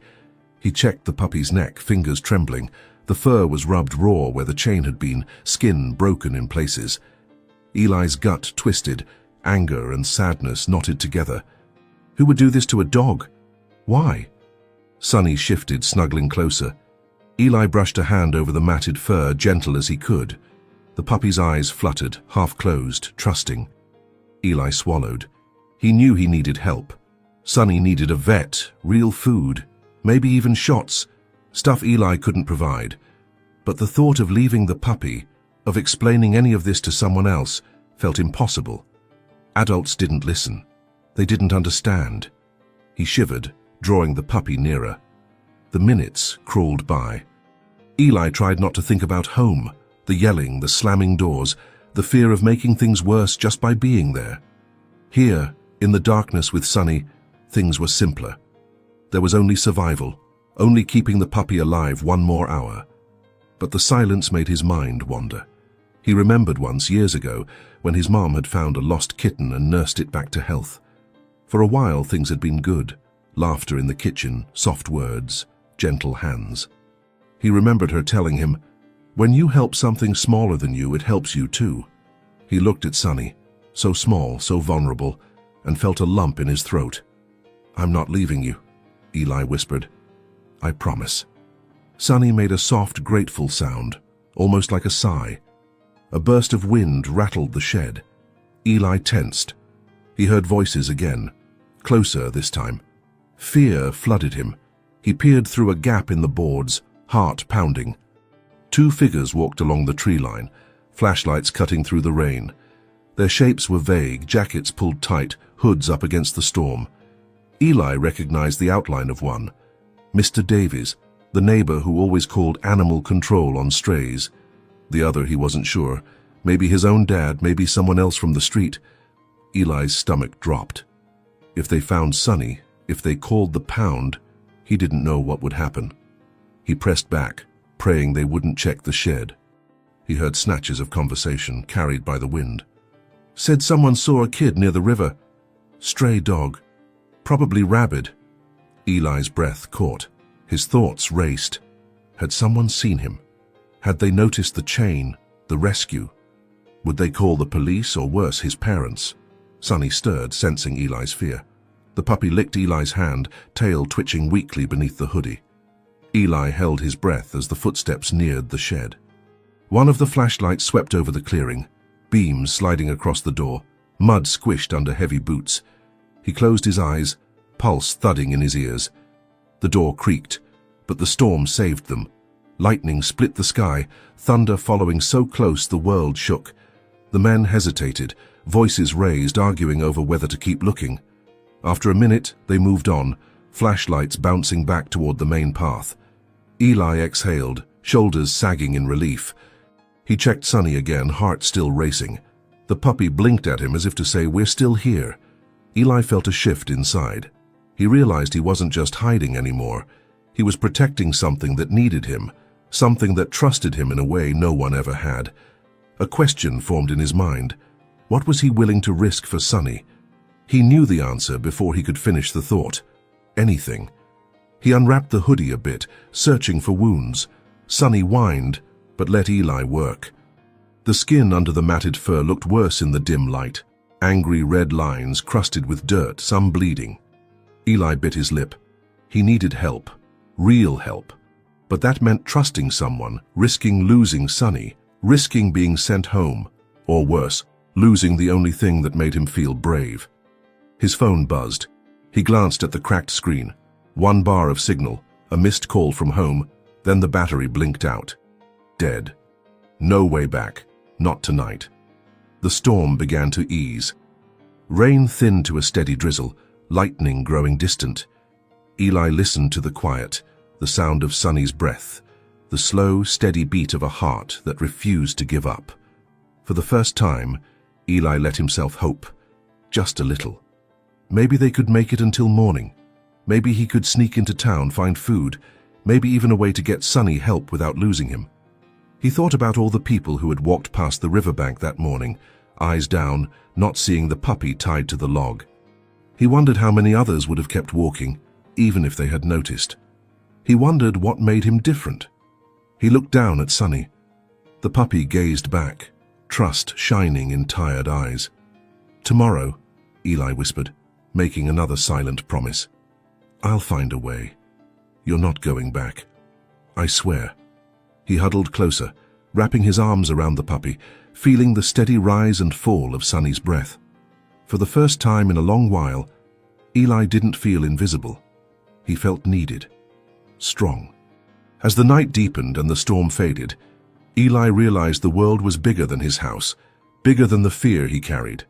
S2: He checked the puppy's neck, fingers trembling. The fur was rubbed raw where the chain had been, skin broken in places. Eli's gut twisted, anger and sadness knotted together. Who would do this to a dog? Why? Sunny shifted, snuggling closer. Eli brushed a hand over the matted fur, gentle as he could. The puppy's eyes fluttered, half-closed, trusting. Eli swallowed. He knew he needed help. Sunny needed a vet, real food, maybe even shots, stuff Eli couldn't provide. But the thought of leaving the puppy, of explaining any of this to someone else, felt impossible. Adults didn't listen. They didn't understand. He shivered, drawing the puppy nearer. The minutes crawled by. Eli tried not to think about home, the yelling, the slamming doors, the fear of making things worse just by being there. Here, in the darkness with Sunny, things were simpler. There was only survival, only keeping the puppy alive one more hour. But the silence made his mind wander. He remembered once, years ago, when his mom had found a lost kitten and nursed it back to health. For a while things had been good. Laughter in the kitchen, soft words, gentle hands. He remembered her telling him, "When you help something smaller than you, it helps you too." He looked at Sunny, so small, so vulnerable, and felt a lump in his throat. "I'm not leaving you," Eli whispered. "I promise." Sunny made a soft, grateful sound, almost like a sigh. A burst of wind rattled the shed. Eli tensed. He heard voices again, closer this time. Fear flooded him. He peered through a gap in the boards, heart pounding. Two figures walked along the tree line, flashlights cutting through the rain. Their shapes were vague, jackets pulled tight, hoods up against the storm. Eli recognized the outline of one. Mr. Davies, the neighbor who always called animal control on strays. The other, he wasn't sure. Maybe his own dad, maybe someone else from the street. Eli's stomach dropped. If they found Sunny, if they called the pound, he didn't know what would happen. He pressed back, praying they wouldn't check the shed. He heard snatches of conversation, carried by the wind. "Said someone saw a kid near the river. Stray dog. Probably rabid." Eli's breath caught. His thoughts raced. Had someone seen him? Had they noticed the chain, the rescue? Would they call the police or worse, his parents? Sunny stirred, sensing Eli's fear. The puppy licked Eli's hand, tail twitching weakly beneath the hoodie. Eli held his breath as the footsteps neared the shed. One of the flashlights swept over the clearing, beams sliding across the door, mud squished under heavy boots. He closed his eyes, pulse thudding in his ears. The door creaked, but the storm saved them. Lightning split the sky, thunder following so close the world shook. The men hesitated, voices raised, arguing over whether to keep looking. After a minute, they moved on, flashlights bouncing back toward the main path. Eli exhaled, shoulders sagging in relief. He checked Sonny again, heart still racing. The puppy blinked at him as if to say, "We're still here." Eli felt a shift inside. He realized he wasn't just hiding anymore. He was protecting something that needed him, something that trusted him in a way no one ever had. A question formed in his mind. What was he willing to risk for Sonny? He knew the answer before he could finish the thought. Anything. He unwrapped the hoodie a bit, searching for wounds. Sonny whined, but let Eli work. The skin under the matted fur looked worse in the dim light. Angry red lines crusted with dirt, some bleeding. Eli bit his lip. He needed help. Real help. But that meant trusting someone, risking losing Sonny, risking being sent home, or worse, losing the only thing that made him feel brave. His phone buzzed. He glanced at the cracked screen. One bar of signal, a missed call from home, then the battery blinked out. Dead. No way back. Not tonight. The storm began to ease. Rain thinned to a steady drizzle, lightning growing distant. Eli listened to the quiet, the sound of Sonny's breath, the slow, steady beat of a heart that refused to give up. For the first time, Eli let himself hope. Just a little. Maybe they could make it until morning. Maybe he could sneak into town, find food, maybe even a way to get Sonny help without losing him. He thought about all the people who had walked past the riverbank that morning, eyes down, not seeing the puppy tied to the log. He wondered how many others would have kept walking, even if they had noticed. He wondered what made him different. He looked down at Sonny. The puppy gazed back, trust shining in tired eyes. "Tomorrow," Eli whispered, making another silent promise. "I'll find a way. You're not going back. I swear." He huddled closer, wrapping his arms around the puppy, feeling the steady rise and fall of Sonny's breath. For the first time in a long while, Eli didn't feel invisible. He felt needed. Strong. As the night deepened and the storm faded, Eli realized the world was bigger than his house, bigger than the fear he carried.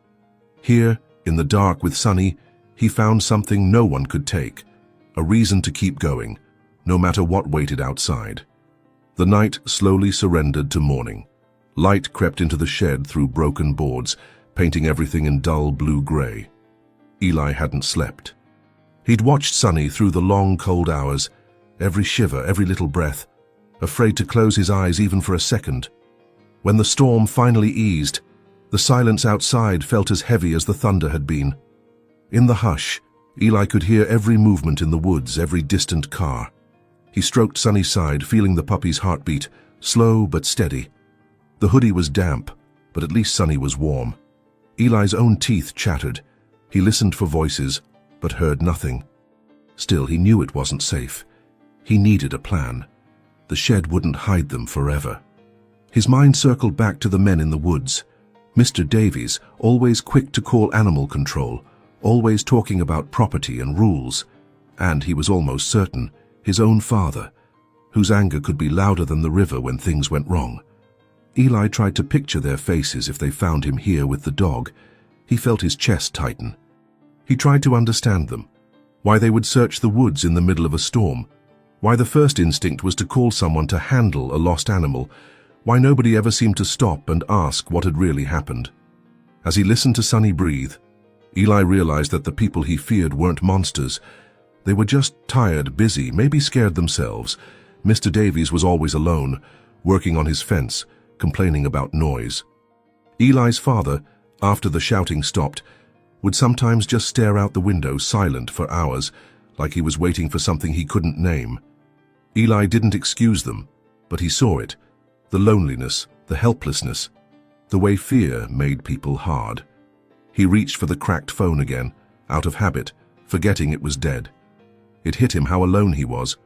S2: Here, in the dark with Sonny, he found something no one could take, a reason to keep going, no matter what waited outside. The night slowly surrendered to morning. Light crept into the shed through broken boards, painting everything in dull blue-gray. Eli hadn't slept. He'd watched Sonny through the long, cold hours, every shiver, every little breath, afraid to close his eyes even for a second. When the storm finally eased, the silence outside felt as heavy as the thunder had been. In the hush, Eli could hear every movement in the woods, every distant car. He stroked Sonny's side, feeling the puppy's heartbeat, slow but steady. The hoodie was damp, but at least Sonny was warm. Eli's own teeth chattered. He listened for voices, but heard nothing. Still, he knew it wasn't safe. He needed a plan. The shed wouldn't hide them forever. His mind circled back to the men in the woods. Mr. Davies, always quick to call animal control, always talking about property and rules. And he was almost certain, his own father, whose anger could be louder than the river when things went wrong. Eli tried to picture their faces if they found him here with the dog. He felt his chest tighten. He tried to understand them, why they would search the woods in the middle of a storm, why the first instinct was to call someone to handle a lost animal, why nobody ever seemed to stop and ask what had really happened. As he listened to Sonny breathe, Eli realized that the people he feared weren't monsters. They were just tired, busy, maybe scared themselves. Mr. Davies was always alone, working on his fence, complaining about noise. Eli's father, after the shouting stopped, would sometimes just stare out the window silent for hours, like he was waiting for something he couldn't name. Eli didn't excuse them, but he saw it, the loneliness, the helplessness, the way fear made people hard. He reached for the cracked phone again, out of habit, forgetting it was dead. It hit him how alone he was.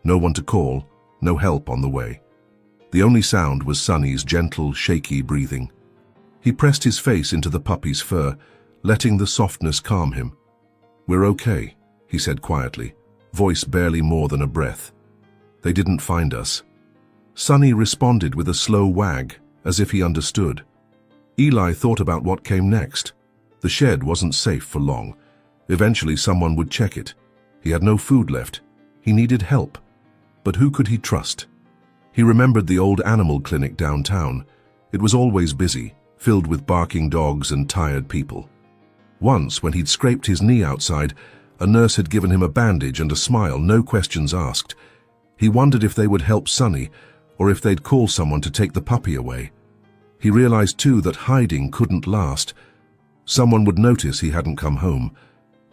S2: No one to call, no help on the way. The only sound was Sonny's gentle, shaky breathing. He pressed his face into the puppy's fur, letting the softness calm him. "We're okay," he said quietly, voice barely more than a breath. "They didn't find us." Sonny responded with a slow wag, as if he understood. Eli thought about what came next. The shed wasn't safe for long. Eventually someone would check it. He had no food left. He needed help. But who could he trust? He remembered the old animal clinic downtown. It was always busy, filled with barking dogs and tired people. Once, when he'd scraped his knee outside, a nurse had given him a bandage and a smile, no questions asked. He wondered if they would help Sonny, or if they'd call someone to take the puppy away. He realized too that hiding couldn't last. Someone would notice he hadn't come home.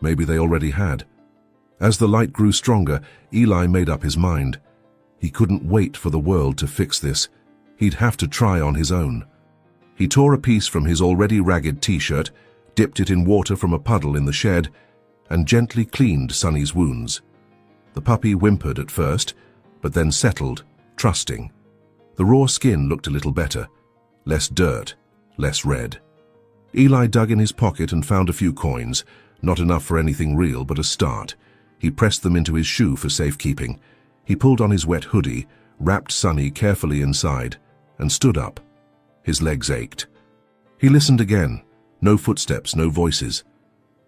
S2: Maybe they already had. As the light grew stronger, Eli made up his mind. He couldn't wait for the world to fix this. He'd have to try on his own. He tore a piece from his already ragged t-shirt, dipped it in water from a puddle in the shed, and gently cleaned Sonny's wounds. The puppy whimpered at first, but then settled, trusting. The raw skin looked a little better. Less dirt, less red. Eli dug in his pocket and found a few coins, not enough for anything real, but a start. He pressed them into his shoe for safekeeping. He pulled on his wet hoodie, wrapped Sonny carefully inside, and stood up. His legs ached. He listened again. No footsteps, no voices.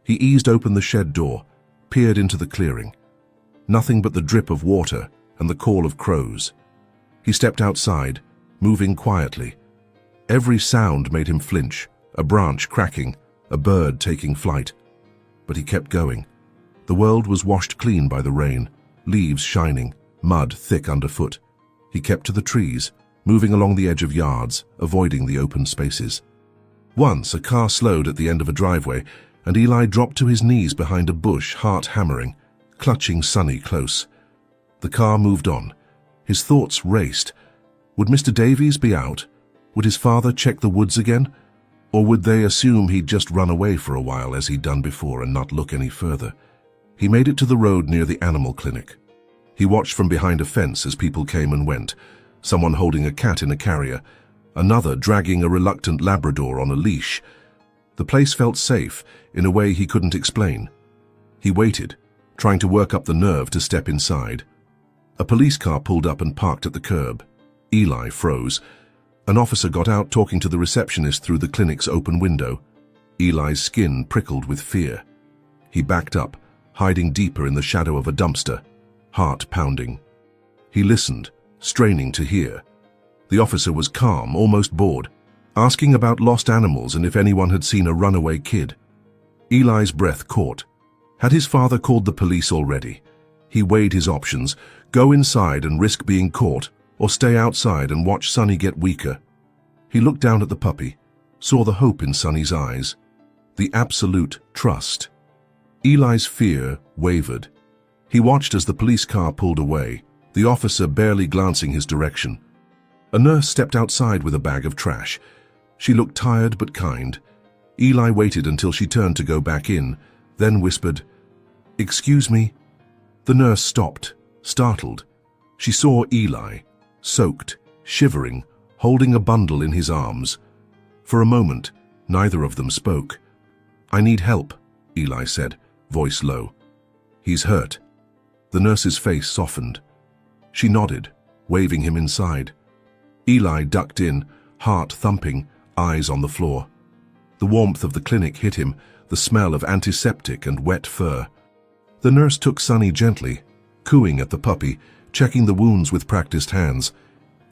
S2: He eased open the shed door, peered into the clearing. Nothing but the drip of water and the call of crows. He stepped outside, moving quietly. Every sound made him flinch, a branch cracking, a bird taking flight. But he kept going. The world was washed clean by the rain, leaves shining, mud thick underfoot. He kept to the trees, moving along the edge of yards, avoiding the open spaces. Once a car slowed at the end of a driveway, and Eli dropped to his knees behind a bush, heart hammering, clutching Sonny close. The car moved on. His thoughts raced. Would Mr. Davies be out? Would his father check the woods again? Or would they assume he'd just run away for a while as he'd done before and not look any further? He made it to the road near the animal clinic. He watched from behind a fence as people came and went, someone holding a cat in a carrier, another dragging a reluctant Labrador on a leash. The place felt safe in a way he couldn't explain. He waited, trying to work up the nerve to step inside. A police car pulled up and parked at the curb. Eli froze. An officer got out talking to the receptionist through the clinic's open window. Eli's skin prickled with fear. He backed up, hiding deeper in the shadow of a dumpster, heart pounding. He listened, straining to hear. The officer was calm, almost bored, asking about lost animals and if anyone had seen a runaway kid. Eli's breath caught. Had his father called the police already? He weighed his options, go inside and risk being caught, or stay outside and watch Sonny get weaker. He looked down at the puppy, saw the hope in Sonny's eyes, the absolute trust. Eli's fear wavered. He watched as the police car pulled away, the officer barely glancing his direction. A nurse stepped outside with a bag of trash. She looked tired but kind. Eli waited until she turned to go back in, then whispered, "Excuse me." The nurse stopped, startled. She saw Eli, soaked, shivering, holding a bundle in his arms. For a moment, neither of them spoke. "I need help," Eli said, voice low. "He's hurt." The nurse's face softened. She nodded, waving him inside. Eli ducked in, heart thumping, eyes on the floor. The warmth of the clinic hit him, the smell of antiseptic and wet fur. The nurse took Sonny gently, cooing at the puppy, checking the wounds with practiced hands.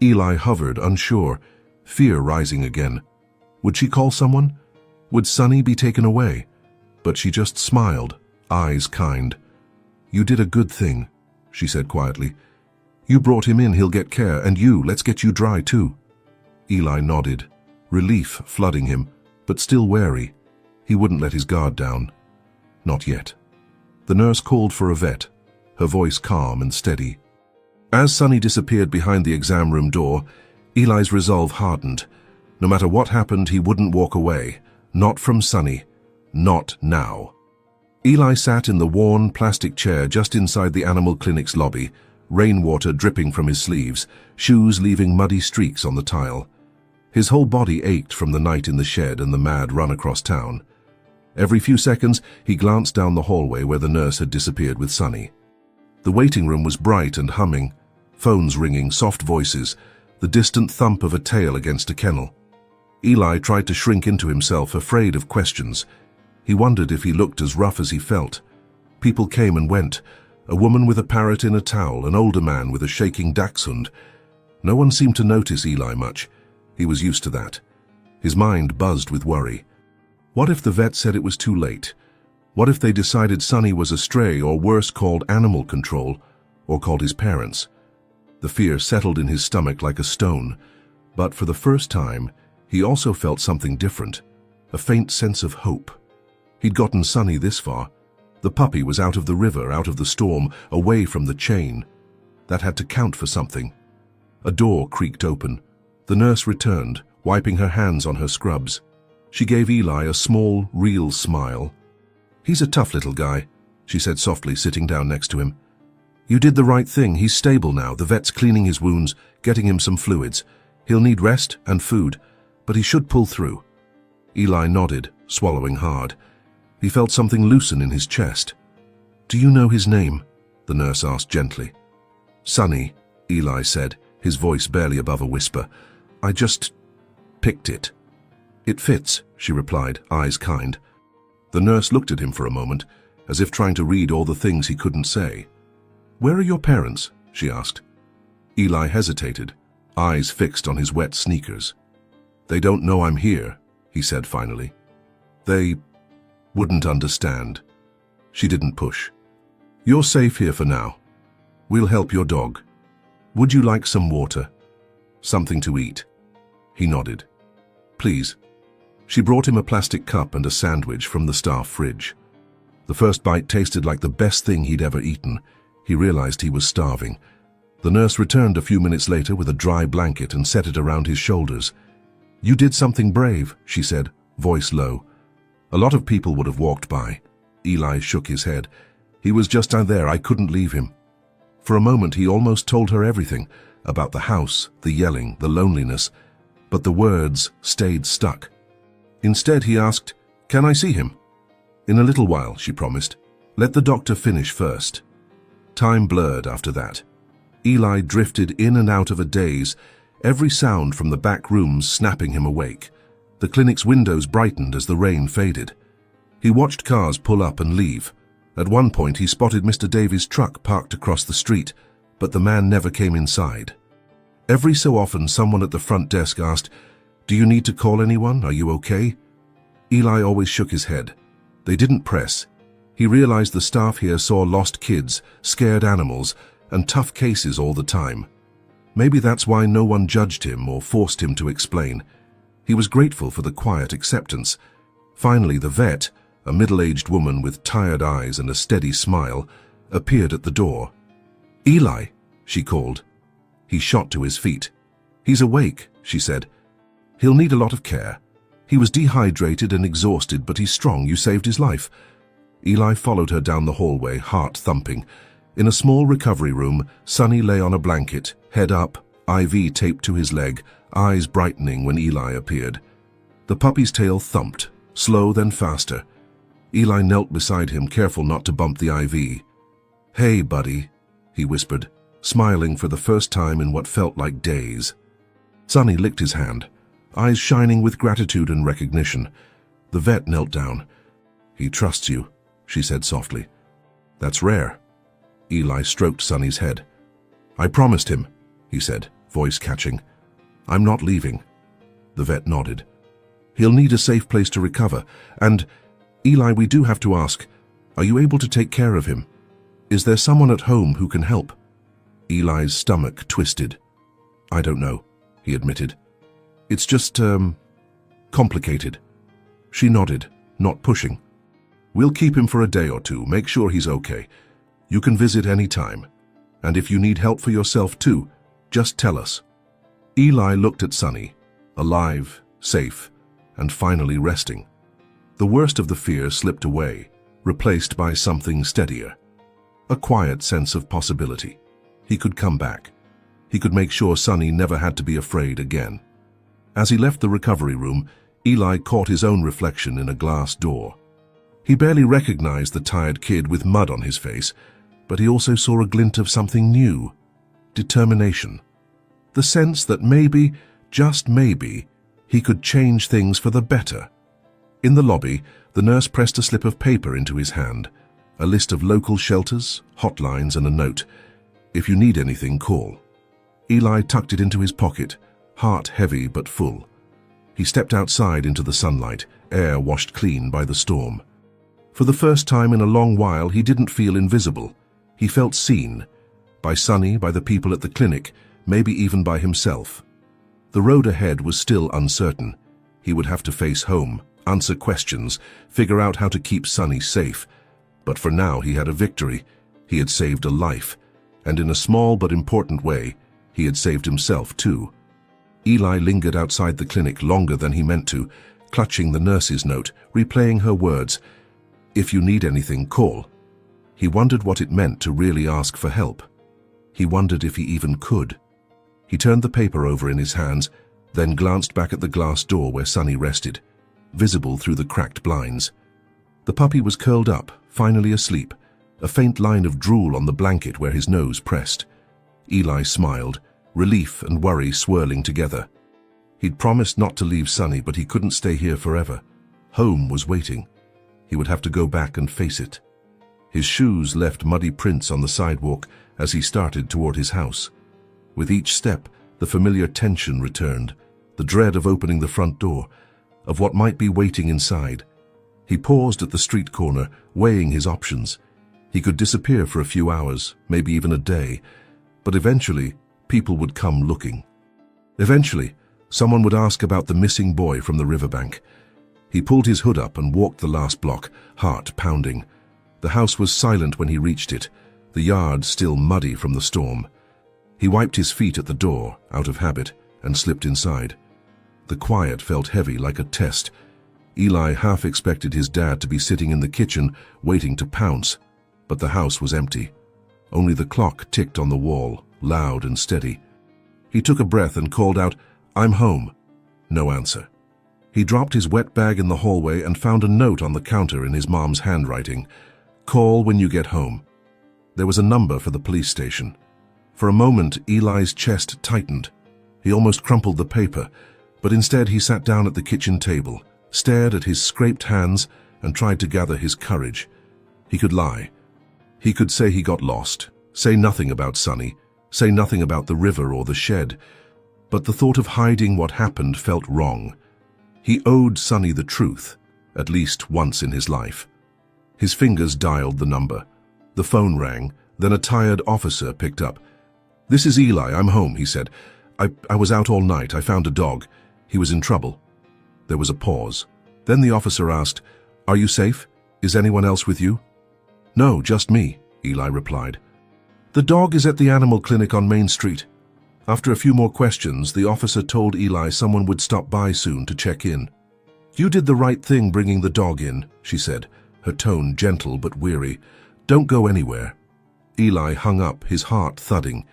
S2: Eli hovered, unsure, fear rising again. Would she call someone? Would Sonny be taken away? But she just smiled, eyes kind. "You did a good thing," she said quietly. "You brought him in, he'll get care, and let's get you dry too." Eli nodded, relief flooding him, but still wary. He wouldn't let his guard down. Not yet. The nurse called for a vet, her voice calm and steady. As Sonny disappeared behind the exam room door, Eli's resolve hardened. No matter what happened, he wouldn't walk away. Not from Sonny. Not now. Eli sat in the worn plastic chair just inside the animal clinic's lobby, rainwater dripping from his sleeves, shoes leaving muddy streaks on the tile. His whole body ached from the night in the shed and the mad run across town. Every few seconds, he glanced down the hallway where the nurse had disappeared with Sonny. The waiting room was bright and humming, phones ringing, soft voices, the distant thump of a tail against a kennel. Eli tried to shrink into himself, afraid of questions. He wondered if he looked as rough as he felt. People came and went, a woman with a parrot in a towel, an older man with a shaking dachshund. No one seemed to notice Eli much. He was used to that. His mind buzzed with worry. What if the vet said it was too late? What if they decided Sonny was a stray, or worse, called animal control, or called his parents? The fear settled in his stomach like a stone, but for the first time, he also felt something different, a faint sense of hope. He'd gotten Sonny this far. The puppy was out of the river, out of the storm, away from the chain. That had to count for something. A door creaked open. The nurse returned, wiping her hands on her scrubs. She gave Eli a small, real smile. "He's a tough little guy," she said softly, sitting down next to him. "You did the right thing. He's stable now. The vet's cleaning his wounds, getting him some fluids. He'll need rest and food, but he should pull through." Eli nodded, swallowing hard. He felt something loosen in his chest. "Do you know his name?" the nurse asked gently. "Sonny," Eli said, his voice barely above a whisper. "I just picked it." "It fits," she replied, eyes kind. The nurse looked at him for a moment, as if trying to read all the things he couldn't say. "Where are your parents?" she asked. Eli hesitated, eyes fixed on his wet sneakers. "They don't know I'm here," he said finally. "They wouldn't understand." She didn't push. "You're safe here for now. We'll help your dog. Would you like some water? Something to eat?" He nodded. "Please." She brought him a plastic cup and a sandwich from the staff fridge. The first bite tasted like the best thing he'd ever eaten. He realized he was starving. The nurse returned a few minutes later with a dry blanket and set it around his shoulders. "You did something brave," she said, voice low. "A lot of people would have walked by." Eli shook his head. "He was just down there. I couldn't leave him." For a moment he almost told her everything, about the house, the yelling, the loneliness, but the words stayed stuck. Instead he asked, "Can I see him?" "In a little while," she promised. "Let the doctor finish first." Time blurred after that. Eli drifted in and out of a daze, every sound from the back rooms snapping him awake. The clinic's windows brightened as the rain faded. He watched cars pull up and leave. At one point he spotted Mr. Davies' truck parked across the street, but the man never came inside. Every so often someone at the front desk asked, "Do you need to call anyone? Are you okay?" Eli always shook his head. They didn't press. He realized the staff here saw lost kids, scared animals, and tough cases all the time. Maybe that's why no one judged him or forced him to explain. He was grateful for the quiet acceptance. Finally, the vet, a middle-aged woman with tired eyes and a steady smile, appeared at the door. "Eli," she called. He shot to his feet. "He's awake," she said. "He'll need a lot of care. He was dehydrated and exhausted, but he's strong. You saved his life." Eli followed her down the hallway, heart thumping. In a small recovery room, Sonny lay on a blanket, head up, IV taped to his leg, eyes brightening when Eli appeared. The puppy's tail thumped, slow then faster. Eli knelt beside him, careful not to bump the IV. "Hey, buddy," he whispered, smiling for the first time in what felt like days. Sonny licked his hand, eyes shining with gratitude and recognition. The vet knelt down. "He trusts you," she said softly. "That's rare." Eli stroked Sonny's head. "I promised him," he said, voice catching. "I'm not leaving." The vet nodded. "He'll need a safe place to recover. And, Eli, we do have to ask, are you able to take care of him? Is there someone at home who can help?" Eli's stomach twisted. "I don't know," he admitted. "It's just, complicated." She nodded, not pushing. "We'll keep him for a day or two, make sure he's okay. You can visit any time. And if you need help for yourself too, just tell us." Eli looked at Sonny, alive, safe, and finally resting. The worst of the fear slipped away. replaced by something steadier. A quiet sense of possibility. He could come back. He could make sure Sonny never had to be afraid again. As he left the recovery room, Eli caught his own reflection in a glass door. He barely recognized the tired kid with mud on his face, but he also saw a glint of something new. Determination. The sense that maybe, just maybe, he could change things for the better. In the lobby, the nurse pressed a slip of paper into his hand. A list of local shelters, hotlines, and a note. If you need anything, call. Eli tucked it into his pocket, heart heavy but full. He stepped outside into the sunlight, air washed clean by the storm. For the first time in a long while, he didn't feel invisible. He felt seen. By Sonny, by the people at the clinic, maybe even by himself. The road ahead was still uncertain. He would have to face home, answer questions, figure out how to keep Sonny safe. But for now, he had a victory. He had saved a life. And in a small but important way, he had saved himself too. Eli lingered outside the clinic longer than he meant to, clutching the nurse's note, replaying her words. If you need anything, call. He wondered what it meant to really ask for help. He wondered if he even could. He turned the paper over in his hands, then glanced back at the glass door where Sonny rested, visible through the cracked blinds. The puppy was curled up, finally asleep, a faint line of drool on the blanket where his nose pressed. Eli smiled, relief and worry swirling together. He'd promised not to leave Sonny, but he couldn't stay here forever. Home was waiting. He would have to go back and face it. His shoes left muddy prints on the sidewalk as he started toward his house. With each step, the familiar tension returned, the dread of opening the front door, of what might be waiting inside. He paused at the street corner, weighing his options. He could disappear for a few hours, maybe even a day, but eventually, people would come looking. Eventually, someone would ask about the missing boy from the riverbank. He pulled his hood up and walked the last block, heart pounding. The house was silent when he reached it, the yard still muddy from the storm. He wiped his feet at the door, out of habit, and slipped inside. The quiet felt heavy, like a test. Eli half expected his dad to be sitting in the kitchen, waiting to pounce, but the house was empty. Only the clock ticked on the wall, loud and steady. He took a breath and called out, "I'm home." No answer. He dropped his wet bag in the hallway and found a note on the counter in his mom's handwriting. "Call when you get home." There was a number for the police station. For a moment, Eli's chest tightened. He almost crumpled the paper, but instead he sat down at the kitchen table, stared at his scraped hands, and tried to gather his courage. He could lie. He could say he got lost, say nothing about Sonny, say nothing about the river or the shed. But the thought of hiding what happened felt wrong. He owed Sonny the truth, at least once in his life. His fingers dialed the number. The phone rang, then a tired officer picked up. "This is Eli, I'm home," he said. I was out all night, I found a dog. He was in trouble." There was a pause. Then the officer asked, "Are you safe? Is anyone else with you?" "No, just me," Eli replied. "The dog is at the animal clinic on Main Street." After a few more questions, the officer told Eli someone would stop by soon to check in. "You did the right thing bringing the dog in," she said, her tone gentle but weary. "Don't go anywhere." Eli hung up, his heart thudding.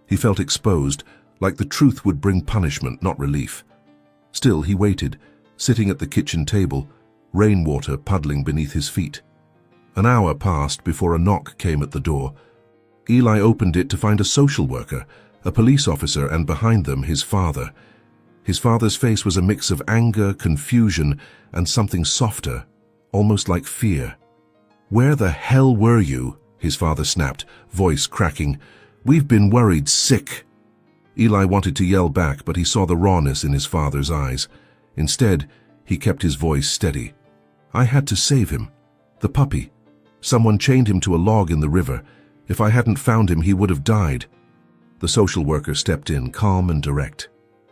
S2: He felt exposed, like the truth would bring punishment, not relief. Still, he waited, sitting at the kitchen table, rainwater puddling beneath his feet. An hour passed before a knock came at the door. Eli opened it to find a social worker, a police officer, and behind them his father. His father's face was a mix of anger, confusion, and something softer, almost like fear. "Where the hell were you?" his father snapped, voice cracking. "We've been worried sick." Eli wanted to yell back, but he saw the rawness in his father's eyes. Instead, he kept his voice steady. "I had to save him. The puppy. Someone chained him to a log in the river. If I hadn't found him, he would have died." The social worker stepped in, calm and direct.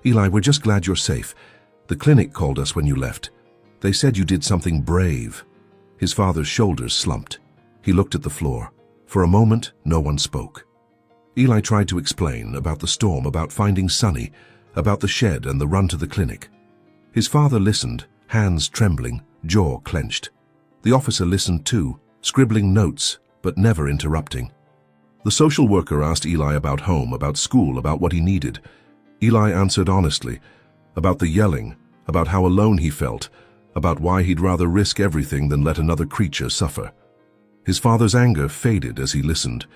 S2: "Eli, we're just glad you're safe. The clinic called us when you left. They said you did something brave." His father's shoulders slumped. He looked at the floor. For a moment, no one spoke. Eli tried to explain about the storm, about finding Sonny, about the shed and the run to the clinic. His father listened, hands trembling, jaw clenched. The officer listened too, scribbling notes, but never interrupting. The social worker asked Eli about home, about school, about what he needed. Eli answered honestly, about the yelling, about how alone he felt, about why he'd rather risk everything than let another creature suffer. His father's anger faded as he listened.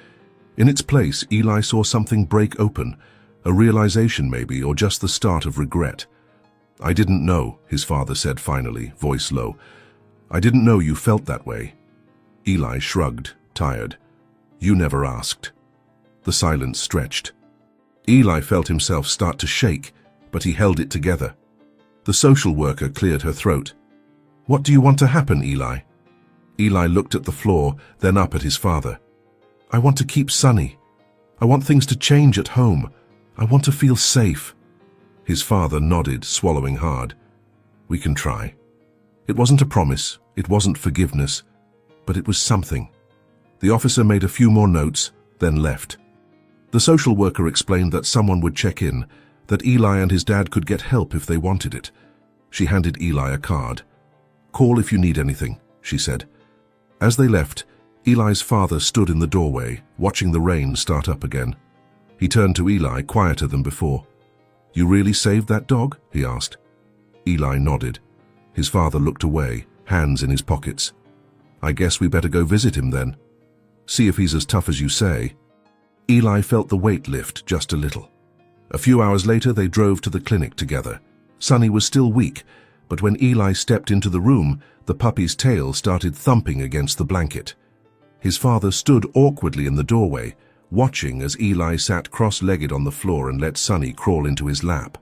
S2: In its place, Eli saw something break open, a realization maybe, or just the start of regret. "I didn't know," his father said finally, voice low. "I didn't know you felt that way." Eli shrugged, tired. "You never asked." The silence stretched. Eli felt himself start to shake, but he held it together. The social worker cleared her throat. "What do you want to happen, Eli?" Eli looked at the floor, then up at his father. "I want to keep Sonny. I want things to change at home. I want to feel safe." His father nodded, swallowing hard. "We can try." It wasn't a promise, it wasn't forgiveness, but it was something. The officer made a few more notes, then left. The social worker explained that someone would check in, that Eli and his dad could get help if they wanted it. She handed Eli a card. "Call if you need anything," she said. As they left, Eli's father stood in the doorway, watching the rain start up again. He turned to Eli, quieter than before. "You really saved that dog?" he asked. Eli nodded. His father looked away, hands in his pockets. "I guess we better go visit him then. See if he's as tough as you say." Eli felt the weight lift just a little. A few hours later, they drove to the clinic together. Sonny was still weak, but when Eli stepped into the room, the puppy's tail started thumping against the blanket. His father stood awkwardly in the doorway, watching as Eli sat cross-legged on the floor and let Sonny crawl into his lap.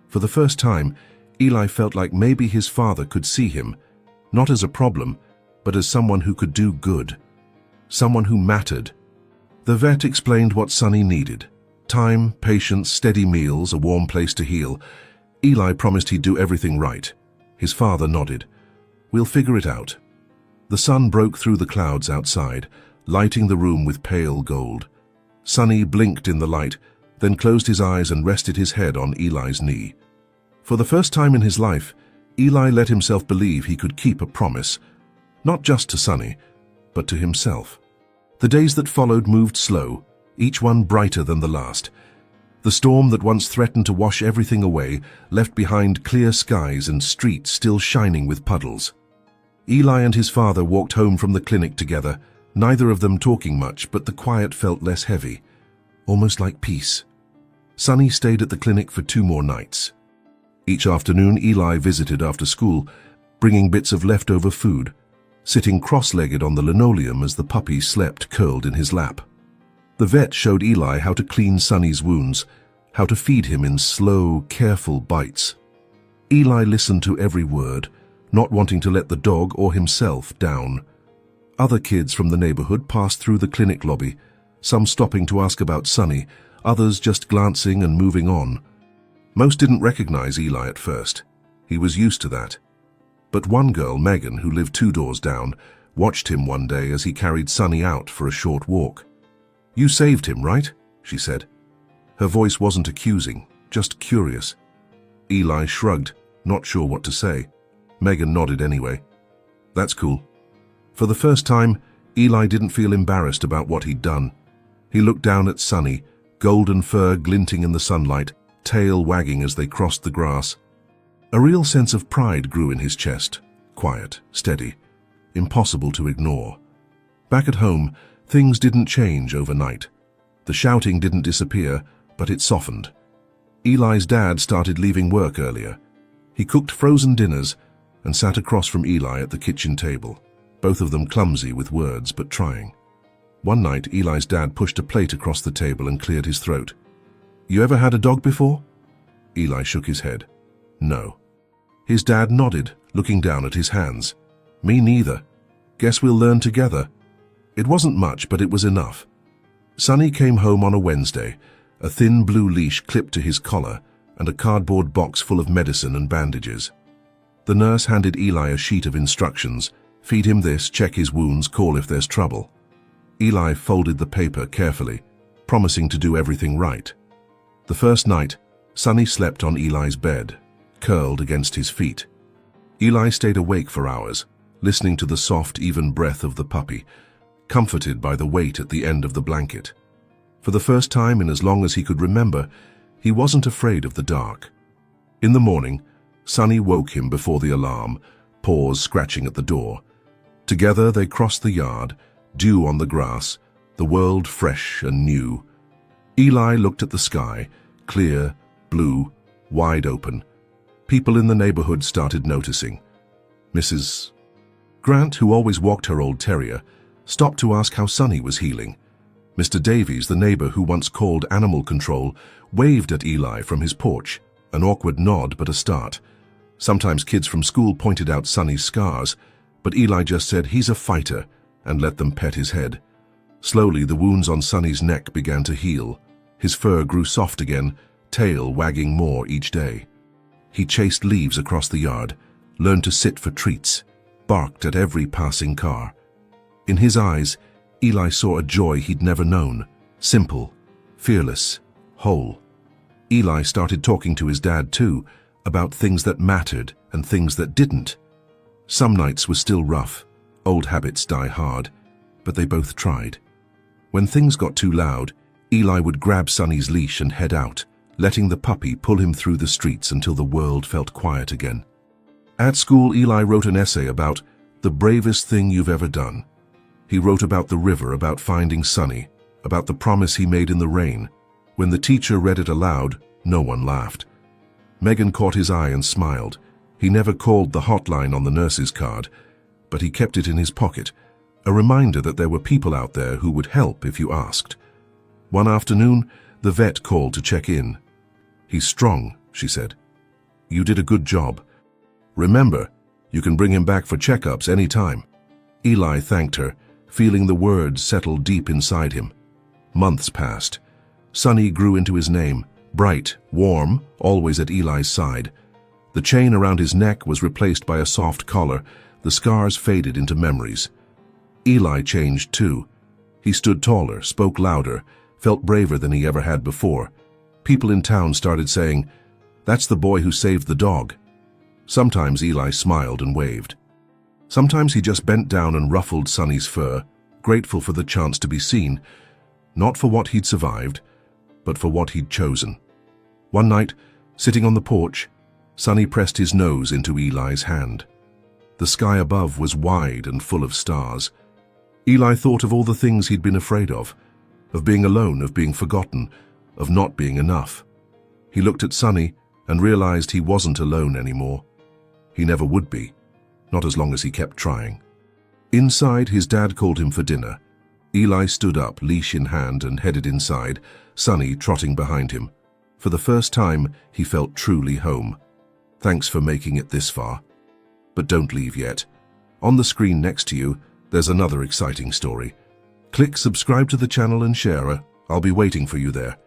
S2: For the first time, Eli felt like maybe his father could see him, not as a problem, but as someone who could do good. Someone who mattered. The vet explained what Sonny needed. Time, patience, steady meals, a warm place to heal. Eli promised he'd do everything right. His father nodded. "We'll figure it out." The sun broke through the clouds outside, lighting the room with pale gold. Sonny blinked in the light, then closed his eyes and rested his head on Eli's knee. For the first time in his life, Eli let himself believe he could keep a promise, not just to Sonny, but to himself. The days that followed moved slow, each one brighter than the last. The storm that once threatened to wash everything away left behind clear skies and streets still shining with puddles. Eli and his father walked home from the clinic together, neither of them talking much, but the quiet felt less heavy, almost like peace. Sonny stayed at the clinic for 2 more nights. Each afternoon, Eli visited after school, bringing bits of leftover food, sitting cross-legged on the linoleum as the puppy slept curled in his lap. The vet showed Eli how to clean Sonny's wounds, how to feed him in slow, careful bites. Eli listened to every word, not wanting to let the dog or himself down. Other kids from the neighborhood passed through the clinic lobby, some stopping to ask about Sonny, others just glancing and moving on. Most didn't recognize Eli at first. He was used to that. But one girl, Megan, who lived 2 doors down, watched him one day as he carried Sonny out for a short walk. "You saved him, right?" she said. Her voice wasn't accusing, just curious. Eli shrugged, not sure what to say. Megan nodded anyway. "That's cool." For the first time, Eli didn't feel embarrassed about what he'd done. He looked down at Sonny, golden fur glinting in the sunlight, tail wagging as they crossed the grass. A real sense of pride grew in his chest, quiet, steady, impossible to ignore. Back at home, things didn't change overnight. The shouting didn't disappear, but it softened. Eli's dad started leaving work earlier. He cooked frozen dinners and sat across from Eli at the kitchen table, both of them clumsy with words but trying. One night, Eli's dad pushed a plate across the table and cleared his throat. "You ever had a dog before?" Eli shook his head. "No." His dad nodded, looking down at his hands. "Me neither. Guess we'll learn together." It wasn't much, but it was enough. Sonny came home on a Wednesday, a thin blue leash clipped to his collar and a cardboard box full of medicine and bandages. The nurse handed Eli a sheet of instructions. Feed him this, check his wounds, call if there's trouble. Eli folded the paper carefully, promising to do everything right. The first night, Sonny slept on Eli's bed, curled against his feet. Eli stayed awake for hours, listening to the soft, even breath of the puppy, comforted by the weight at the end of the blanket. For the first time in as long as he could remember, he wasn't afraid of the dark. In the morning, Sonny woke him before the alarm, paws scratching at the door. Together they crossed the yard, dew on the grass, the world fresh and new. Eli looked at the sky, clear, blue, wide open. People in the neighborhood started noticing. Mrs. Grant, who always walked her old terrier, stopped to ask how Sonny was healing. Mr. Davies, the neighbor who once called animal control, waved at Eli from his porch, an awkward nod but a start. Sometimes kids from school pointed out Sonny's scars, but Eli just said he's a fighter and let them pet his head. Slowly, the wounds on Sonny's neck began to heal. His fur grew soft again, tail wagging more each day. He chased leaves across the yard, learned to sit for treats, barked at every passing car. In his eyes, Eli saw a joy he'd never known, simple, fearless, whole. Eli started talking to his dad too, about things that mattered and things that didn't. Some nights were still rough, old habits die hard, but they both tried. When things got too loud, Eli would grab Sonny's leash and head out, letting the puppy pull him through the streets until the world felt quiet again. At school, Eli wrote an essay about the bravest thing you've ever done. He wrote about the river, about finding Sonny, about the promise he made in the rain. When the teacher read it aloud, no one laughed. Megan caught his eye and smiled. He never called the hotline on the nurse's card, but he kept it in his pocket, a reminder that there were people out there who would help if you asked. One afternoon, the vet called to check in. "He's strong," she said. "You did a good job. Remember, you can bring him back for checkups any time." Eli thanked her, feeling the words settle deep inside him. Months passed. Sonny grew into his name, bright, warm, always at Eli's side. The chain around his neck was replaced by a soft collar, the scars faded into memories. Eli changed too. He stood taller, spoke louder, felt braver than he ever had before. People in town started saying, "That's the boy who saved the dog." Sometimes Eli smiled and waved. Sometimes he just bent down and ruffled Sonny's fur, grateful for the chance to be seen, not for what he'd survived, but for what he'd chosen. One night, sitting on the porch, Sonny pressed his nose into Eli's hand. The sky above was wide and full of stars. Eli thought of all the things he'd been afraid of being alone, of being forgotten, of not being enough. He looked at Sonny and realized he wasn't alone anymore. He never would be, not as long as he kept trying. Inside, his dad called him for dinner. Eli stood up, leash in hand, and headed inside, Sonny trotting behind him. For the first time, he felt truly home. "Thanks for making it this far. But don't leave yet. On the screen next to you, there's another exciting story. Click subscribe to the channel and share. I'll be waiting for you there.